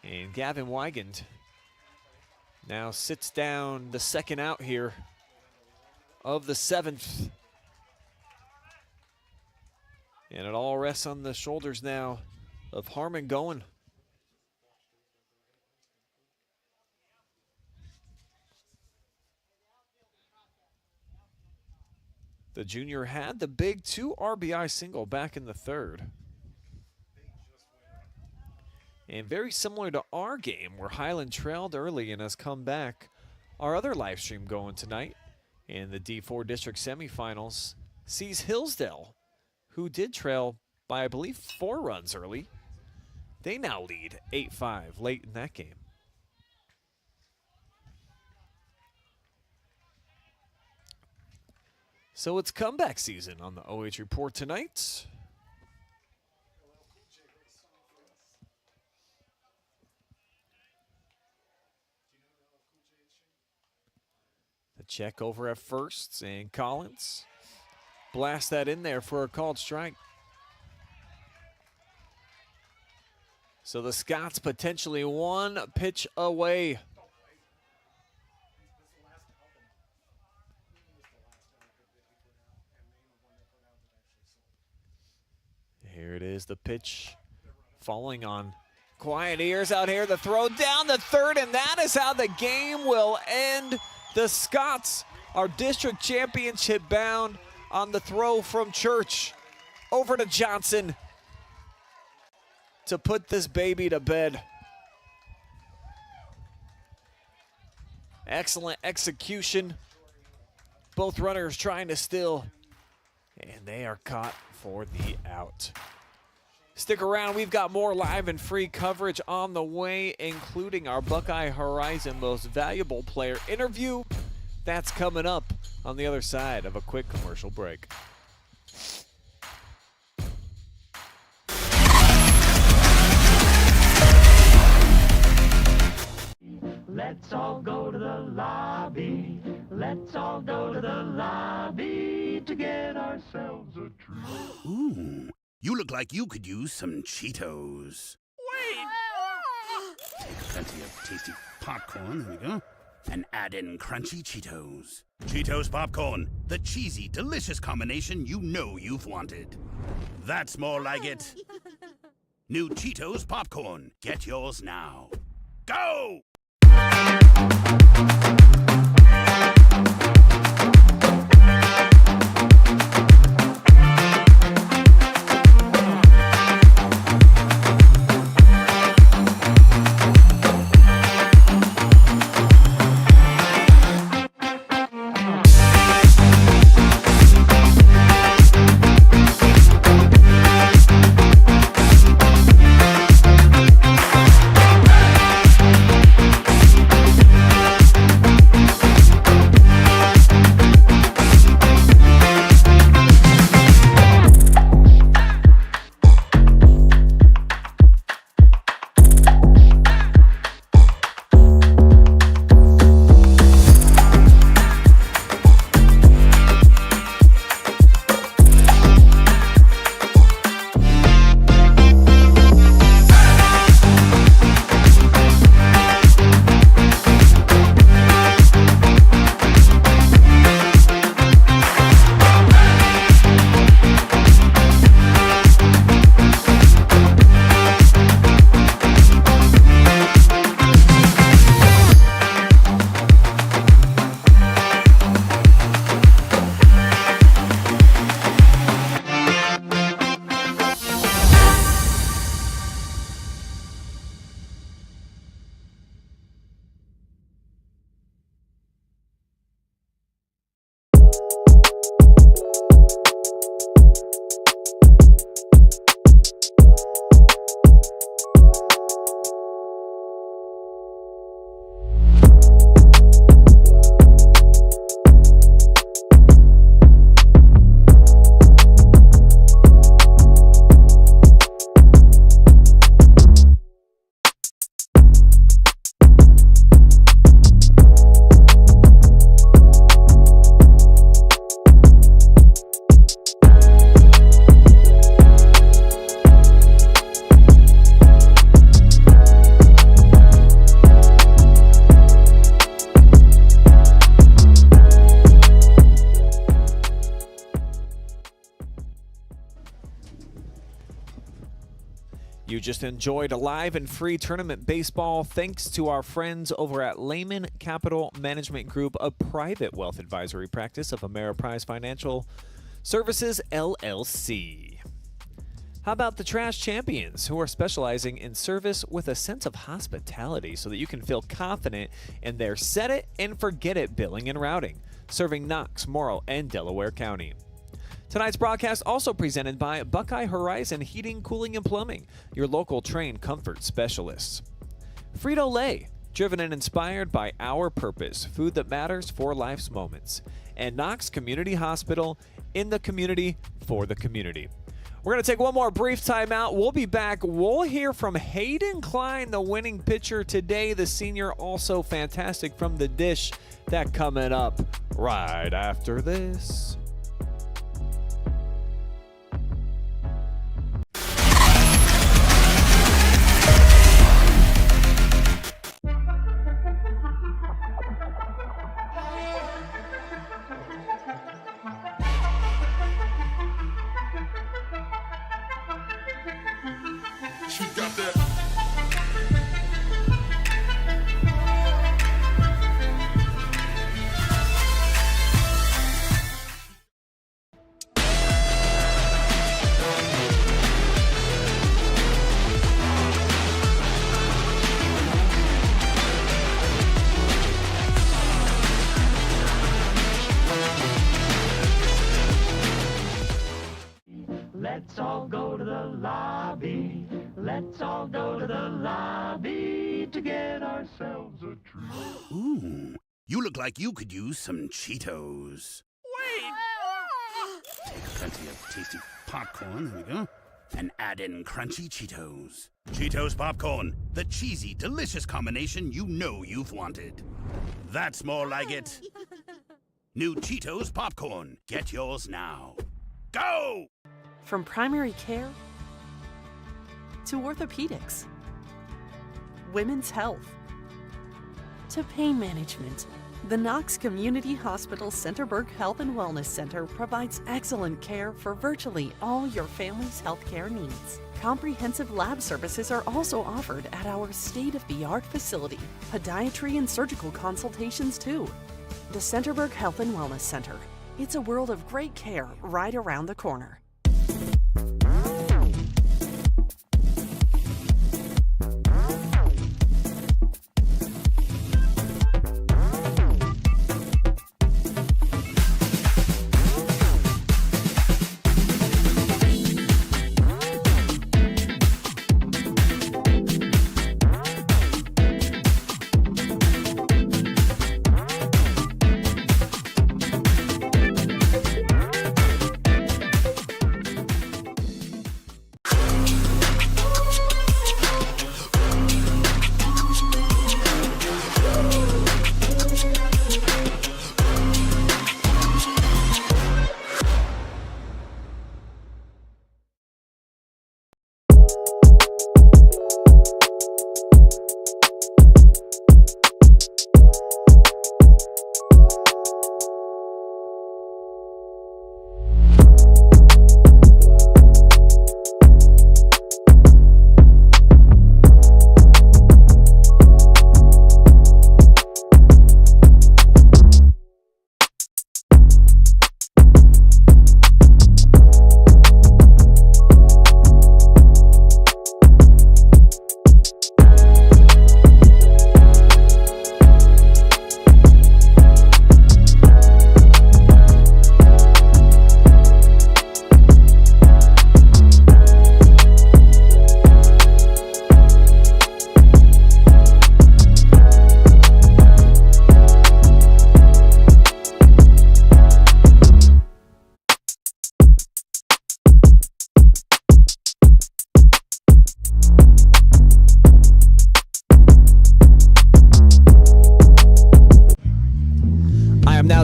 And Gavin Wygand now sits down the second out here of the 7th. And it all rests on the shoulders now of Harmon Goen. The junior had the big 2 RBI single back in the 3rd. And very similar to our game where Highland trailed early and has come back, our other live stream going tonight in the D4 District Semifinals sees Hillsdale, who did trail by, I believe, 4 runs early. They now lead 8-5 late in that game. So it's comeback season on the OH Report tonight. The check over at first, and Collins blast that in there for a called strike. So the Scots potentially 1 pitch away. Here it is, the pitch falling on quiet ears out here. The throw down the 3rd, and that is how the game will end. The Scots are district championship bound on the throw from Church over to Johnson to put this baby to bed. Excellent execution. Both runners trying to steal, and they are caught for the out. Stick around, we've got more live and free coverage on the way, including our Buckeye Horizon Most Valuable Player interview. That's coming up on the other side of a quick commercial break. Let's all go to the lobby. Let's all go to the lobby to get ourselves a treat. Ooh, you look like you could use some Cheetos. Wait! Take plenty of tasty popcorn, there we go, and add in crunchy Cheetos. Cheetos Popcorn, the cheesy, delicious combination you know you've wanted. That's more like it. New Cheetos Popcorn. Get yours now. Go! You just enjoyed a live and free tournament baseball thanks to our friends over at Lehman Capital Management Group, a private wealth advisory practice of Ameriprise Financial Services, LLC. How about the Trash Champions, who are specializing in service with a sense of hospitality so that you can feel confident in their set it and forget it billing and routing, serving Knox, Morrill, and Delaware County. Tonight's broadcast also presented by Buckeye Horizon Heating, Cooling, and Plumbing, your local trained comfort specialists. Frito Lay, driven and inspired by our purpose, food that matters for life's moments. And Knox Community Hospital, in the community, for the community. We're going to take one more brief timeout. We'll be back. We'll hear from Hayden Klein, the winning pitcher today, the senior, also fantastic from the dish. That coming up right after this. She got that. Let's all go to the lobby. Let's all go to the lobby to get ourselves a treat. Ooh, you look like you could use some Cheetos. Wait! Take plenty of tasty popcorn, there we go, and add in crunchy Cheetos. Cheetos popcorn, the cheesy, delicious combination you know you've wanted. That's more like it. New Cheetos popcorn. Get yours now. Go! From primary care to orthopedics, women's health, to pain management, the Knox Community Hospital Centerburg Health and Wellness Center provides excellent care for virtually all your family's healthcare needs. Comprehensive lab services are also offered at our state-of-the-art facility. Podiatry and surgical consultations too. The Centerburg Health and Wellness Center. It's a world of great care right around the corner.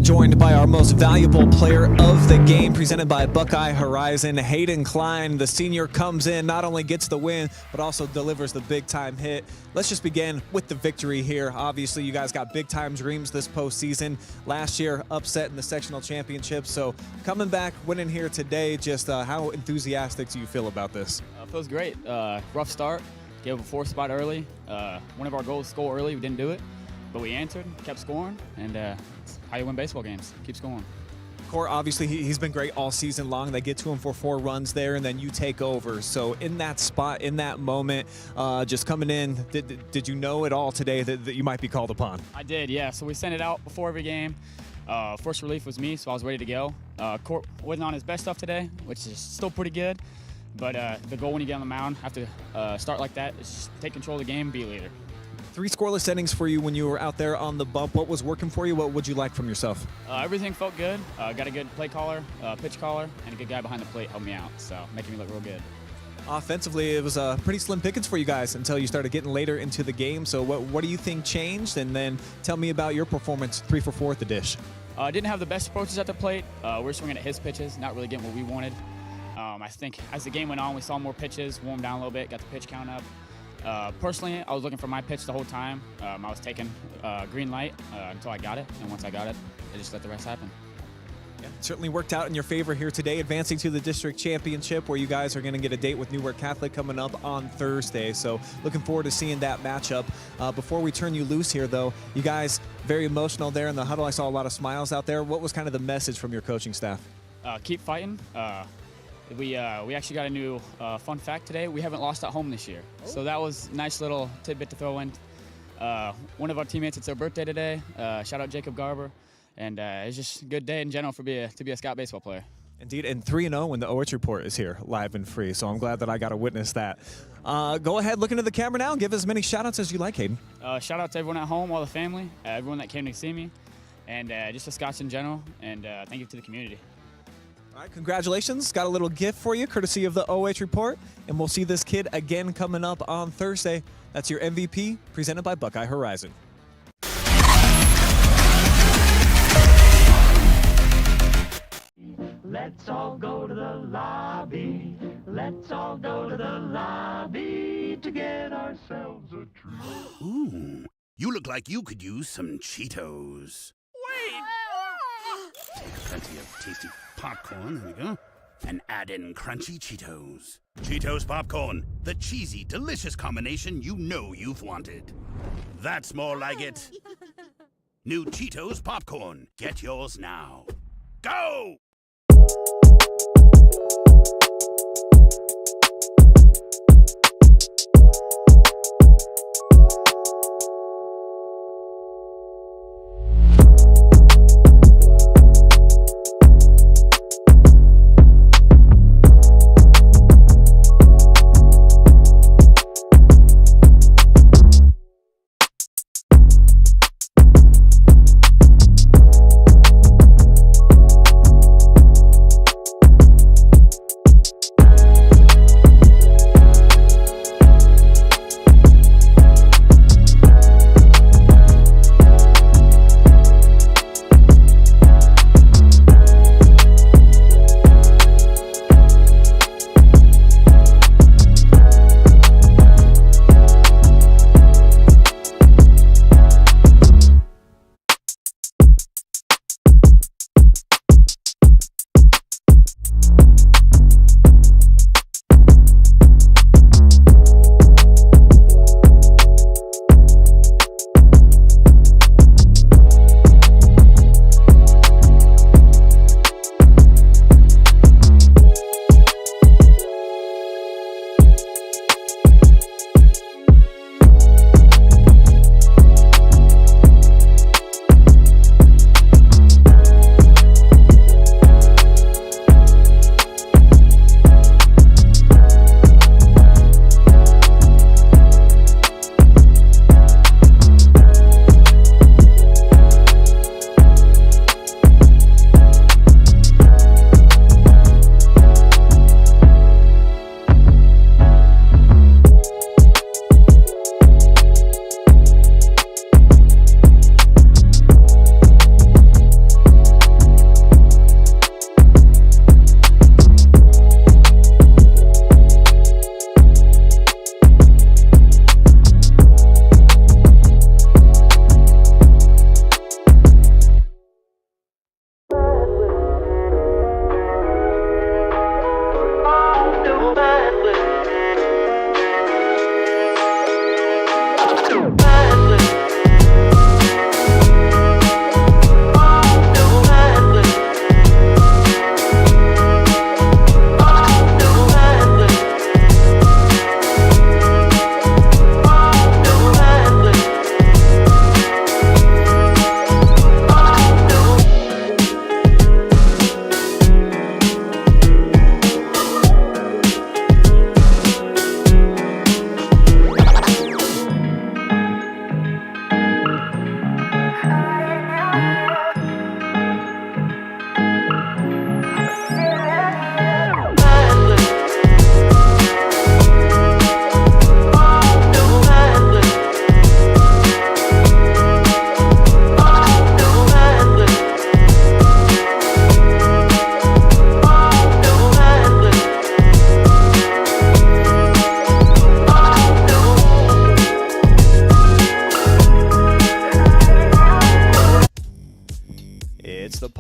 Joined by our most valuable player of the game, presented by Buckeye Horizon, Hayden Klein. The senior comes in, not only gets the win, but also delivers the big-time hit. Let's just begin with the victory here. Obviously, you guys got big-time dreams this postseason. Last year, upset in the sectional championship. So coming back, winning here today, just how enthusiastic do you feel about this? It feels great. Rough start. Gave up a 4 spot early. One of our goals, score early. We didn't do it, but we answered, kept scoring, and it's how you win baseball games. Keep scoring. Kort, obviously, he's been great all season long. They get to him for 4 runs there, and then you take over. So in that spot, in that moment, just coming in, did you know at all today that you might be called upon? I did, yeah. So we sent it out before every game. First relief was me, so I was ready to go. Kort wasn't on his best stuff today, which is still pretty good. But the goal when you get on the mound, after start like that, is just take control of the game, be a leader. 3 scoreless innings for you when you were out there on the bump. What was working for you? What would you like from yourself? Everything felt good. Got a good play caller, pitch caller, and a good guy behind the plate helped me out, so making me look real good. Offensively, it was pretty slim pickings for you guys until you started getting later into the game. So what do you think changed? And then tell me about your performance, 3 for 4 at the dish. Didn't have the best approaches at the plate. We're swinging at his pitches, not really getting what we wanted. I think as the game went on, we saw more pitches, warmed down a little bit, got the pitch count up. Personally, I was looking for my pitch the whole time. I was taking green light until I got it, and once I got it, I just let the rest happen. Yeah, it certainly worked out in your favor here today, advancing to the district championship, where you guys are going to get a date with Newark Catholic coming up on Thursday. So looking forward to seeing that matchup. Before we turn you loose here, though, you guys very emotional there in the huddle. I saw a lot of smiles out there. What was kind of the message from your coaching staff? Keep fighting. We actually got a new fun fact today. We haven't lost at home this year. So that was a nice little tidbit to throw in. One of our teammates, it's their birthday today. Shout out Jacob Garber. And it's just a good day in general to be a Scout baseball player. Indeed, and 3-0 when the OH Report is here, live and free. So I'm glad that I got to witness that. Go ahead, look into the camera now, and give as many shout-outs as you like, Hayden. Shout out to everyone at home, all the family, everyone that came to see me, and just the Scots in general, and thank you to the community. All right, congratulations. Got a little gift for you, courtesy of the OH Report, and we'll see this kid again coming up on Thursday. That's your MVP, presented by Buckeye Horizon. Let's all go to the lobby. Let's all go to the lobby to get ourselves a treat. Ooh, you look like you could use some Cheetos. Wait! Take plenty of tasty popcorn, there we go, and add in crunchy Cheetos. Cheetos popcorn, the cheesy, delicious combination you know you've wanted. That's more like it. New Cheetos popcorn. Get yours now. Go!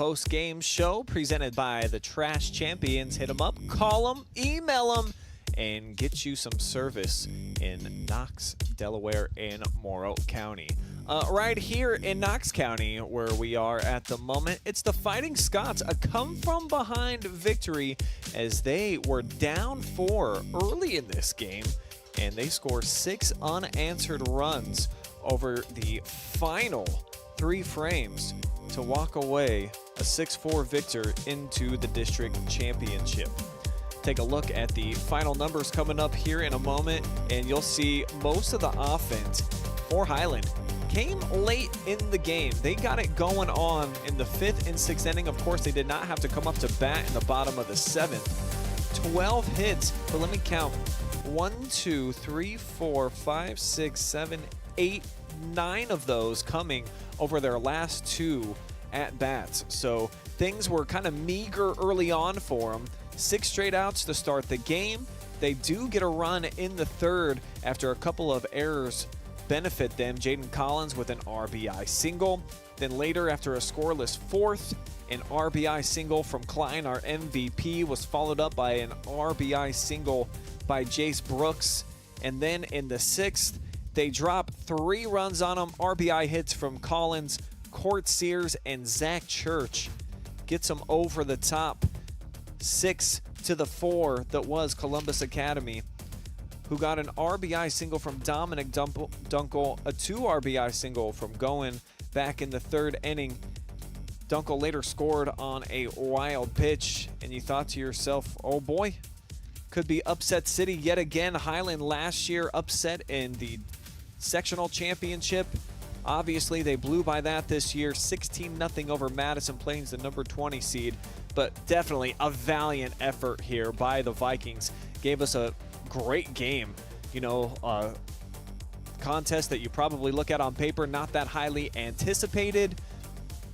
post-game show presented by the Trash Champions. Hit them up, call them, email them, and get you some service in Knox, Delaware, and Morrow County. Right here in Knox County, where we are at the moment, it's the Fighting Scots, a come-from-behind victory as they were down 4 early in this game, and they score 6 unanswered runs over the final 3 frames to walk away a 6-4 victor into the district championship. Take a look at the final numbers coming up here in a moment, and you'll see most of the offense for Highland came late in the game. They got it going on in the 5th and 6th inning. Of course, they did not have to come up to bat in the bottom of the 7th. 12 hits, but let me count. 1, 2, 3, 4, 5, 6, 7, 8, 9 of those coming over their last 2 at-bats. So things were kind of meager early on for them. 6 straight outs to start the game. They do get a run in the 3rd after a couple of errors benefit them. Jaden Collins with an RBI single. Then later, after a scoreless 4th, an RBI single from Klein, our MVP, was followed up by an RBI single by Jace Brooks. And then in the 6th, they drop 3 runs on them. RBI hits from Collins, Kort Sears, and Zach Church. Gets them over the top. 6-4 that was Columbus Academy, who got an RBI single from Dominic Dunkel, a 2 RBI single from Gowin back in the 3rd inning. Dunkel later scored on a wild pitch, and you thought to yourself, oh boy, could be upset city yet again. Highland last year upset in the sectional championship. Obviously, they blew by that this year, 16-0 over Madison Plains, the number 20 seed. But definitely a valiant effort here by the Vikings. Gave us a great game. You know, a contest that you probably look at on paper, not that highly anticipated,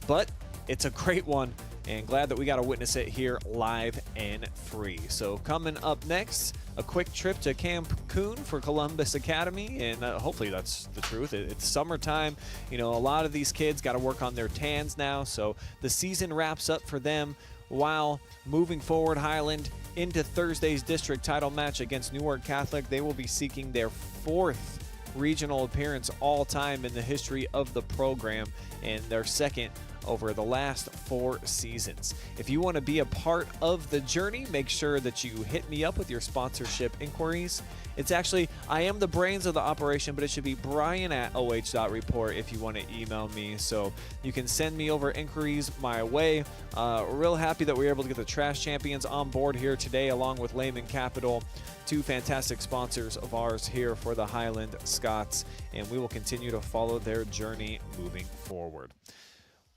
but it's a great one. And glad that we got to witness it here live and free. So coming up next, a quick trip to Cancun for Columbus Academy, and hopefully that's the truth. It's summertime. You know, a lot of these kids got to work on their tans now, so the season wraps up for them while moving forward. Highland into Thursday's district title match against Newark Catholic. They will be seeking their 4th regional appearance all time in the history of the program, and their 2nd over the last 4 seasons. If you want to be a part of the journey, make sure that you hit me up with your sponsorship inquiries. It's actually, I am the brains of the operation, but it should be brian@oh.report if you want to email me. So you can send me over inquiries my way. Real happy that we were able to get the Trash Champions on board here today, along with Lehman Capital, 2 fantastic sponsors of ours here for the Highland Scots, and we will continue to follow their journey moving forward.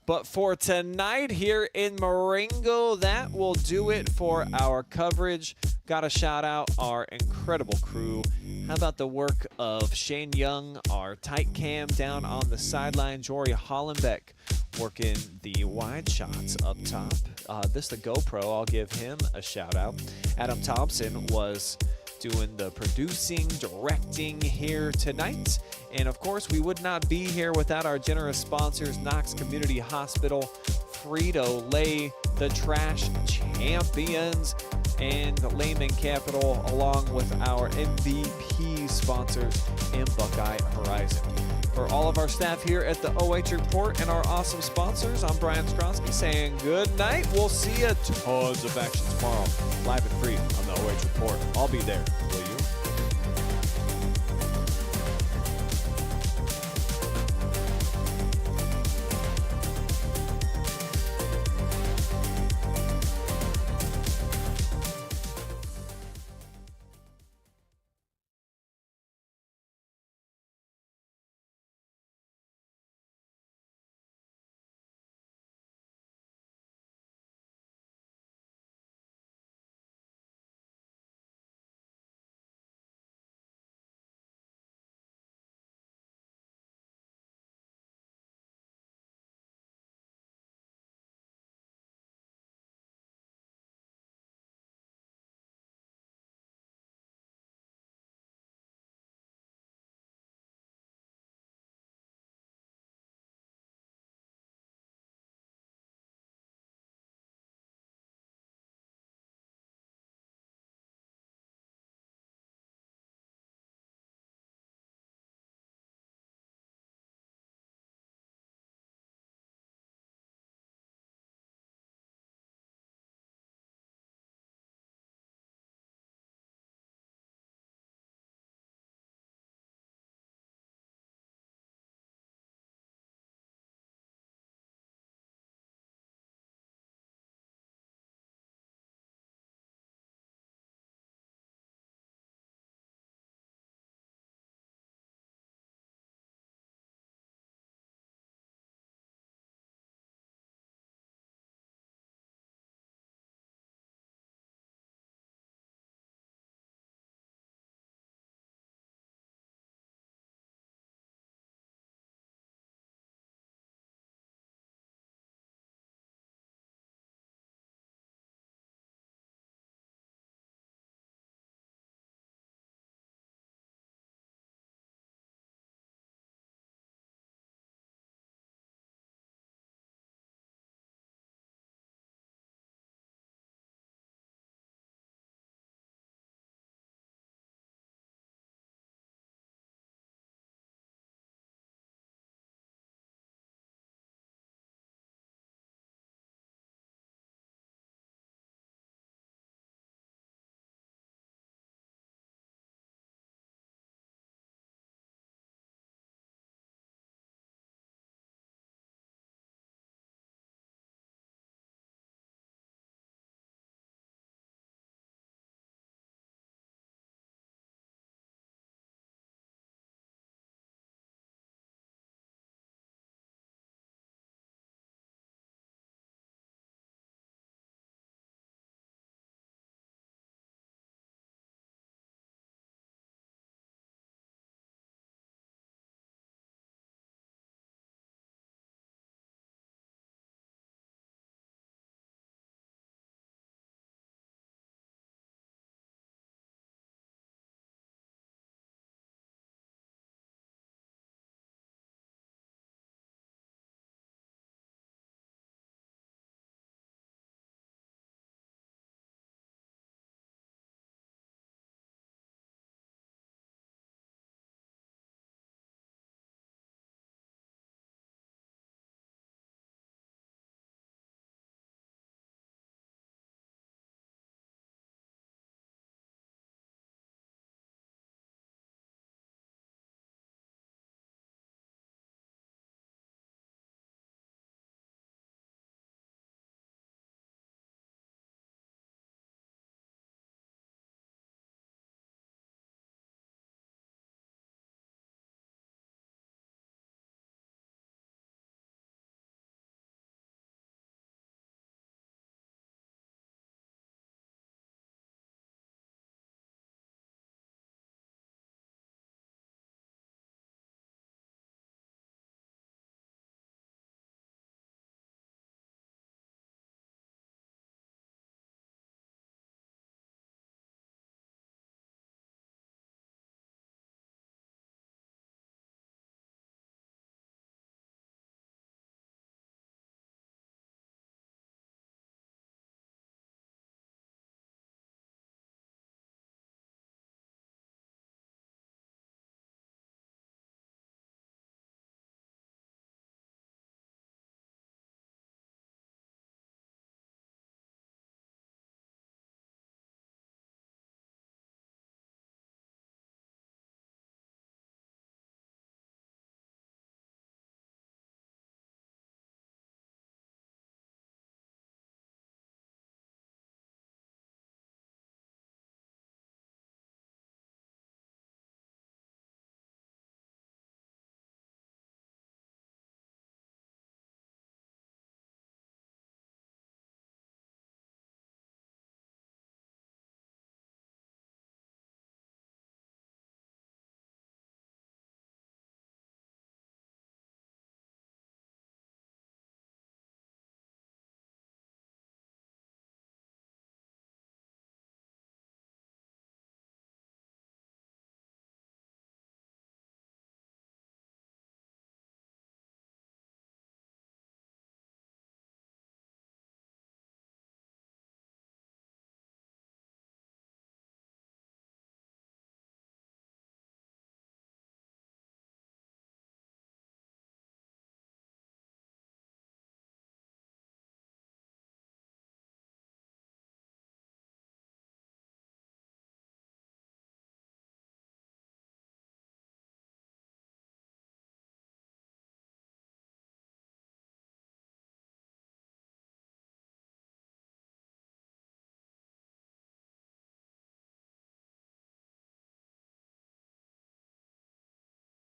But for tonight here in Marengo, that will do it for our coverage. Got to shout out our incredible crew. How about the work of Shane Young, our tight cam down on the sideline, Jory Hollenbeck working the wide shots up top. The GoPro, I'll give him a shout out. Adam Thompson was doing the producing, directing here tonight. And of course, we would not be here without our generous sponsors, Knox Community Hospital, Frito Lay, the Trash Champions, and Lehman Capital, along with our MVP sponsors in Buckeye Horizon. For all of our staff here at the OH Report and our awesome sponsors, I'm Brian Skowronski saying good night. We'll see you tons of action tomorrow, live and free on the OH Report. I'll be there. Will you?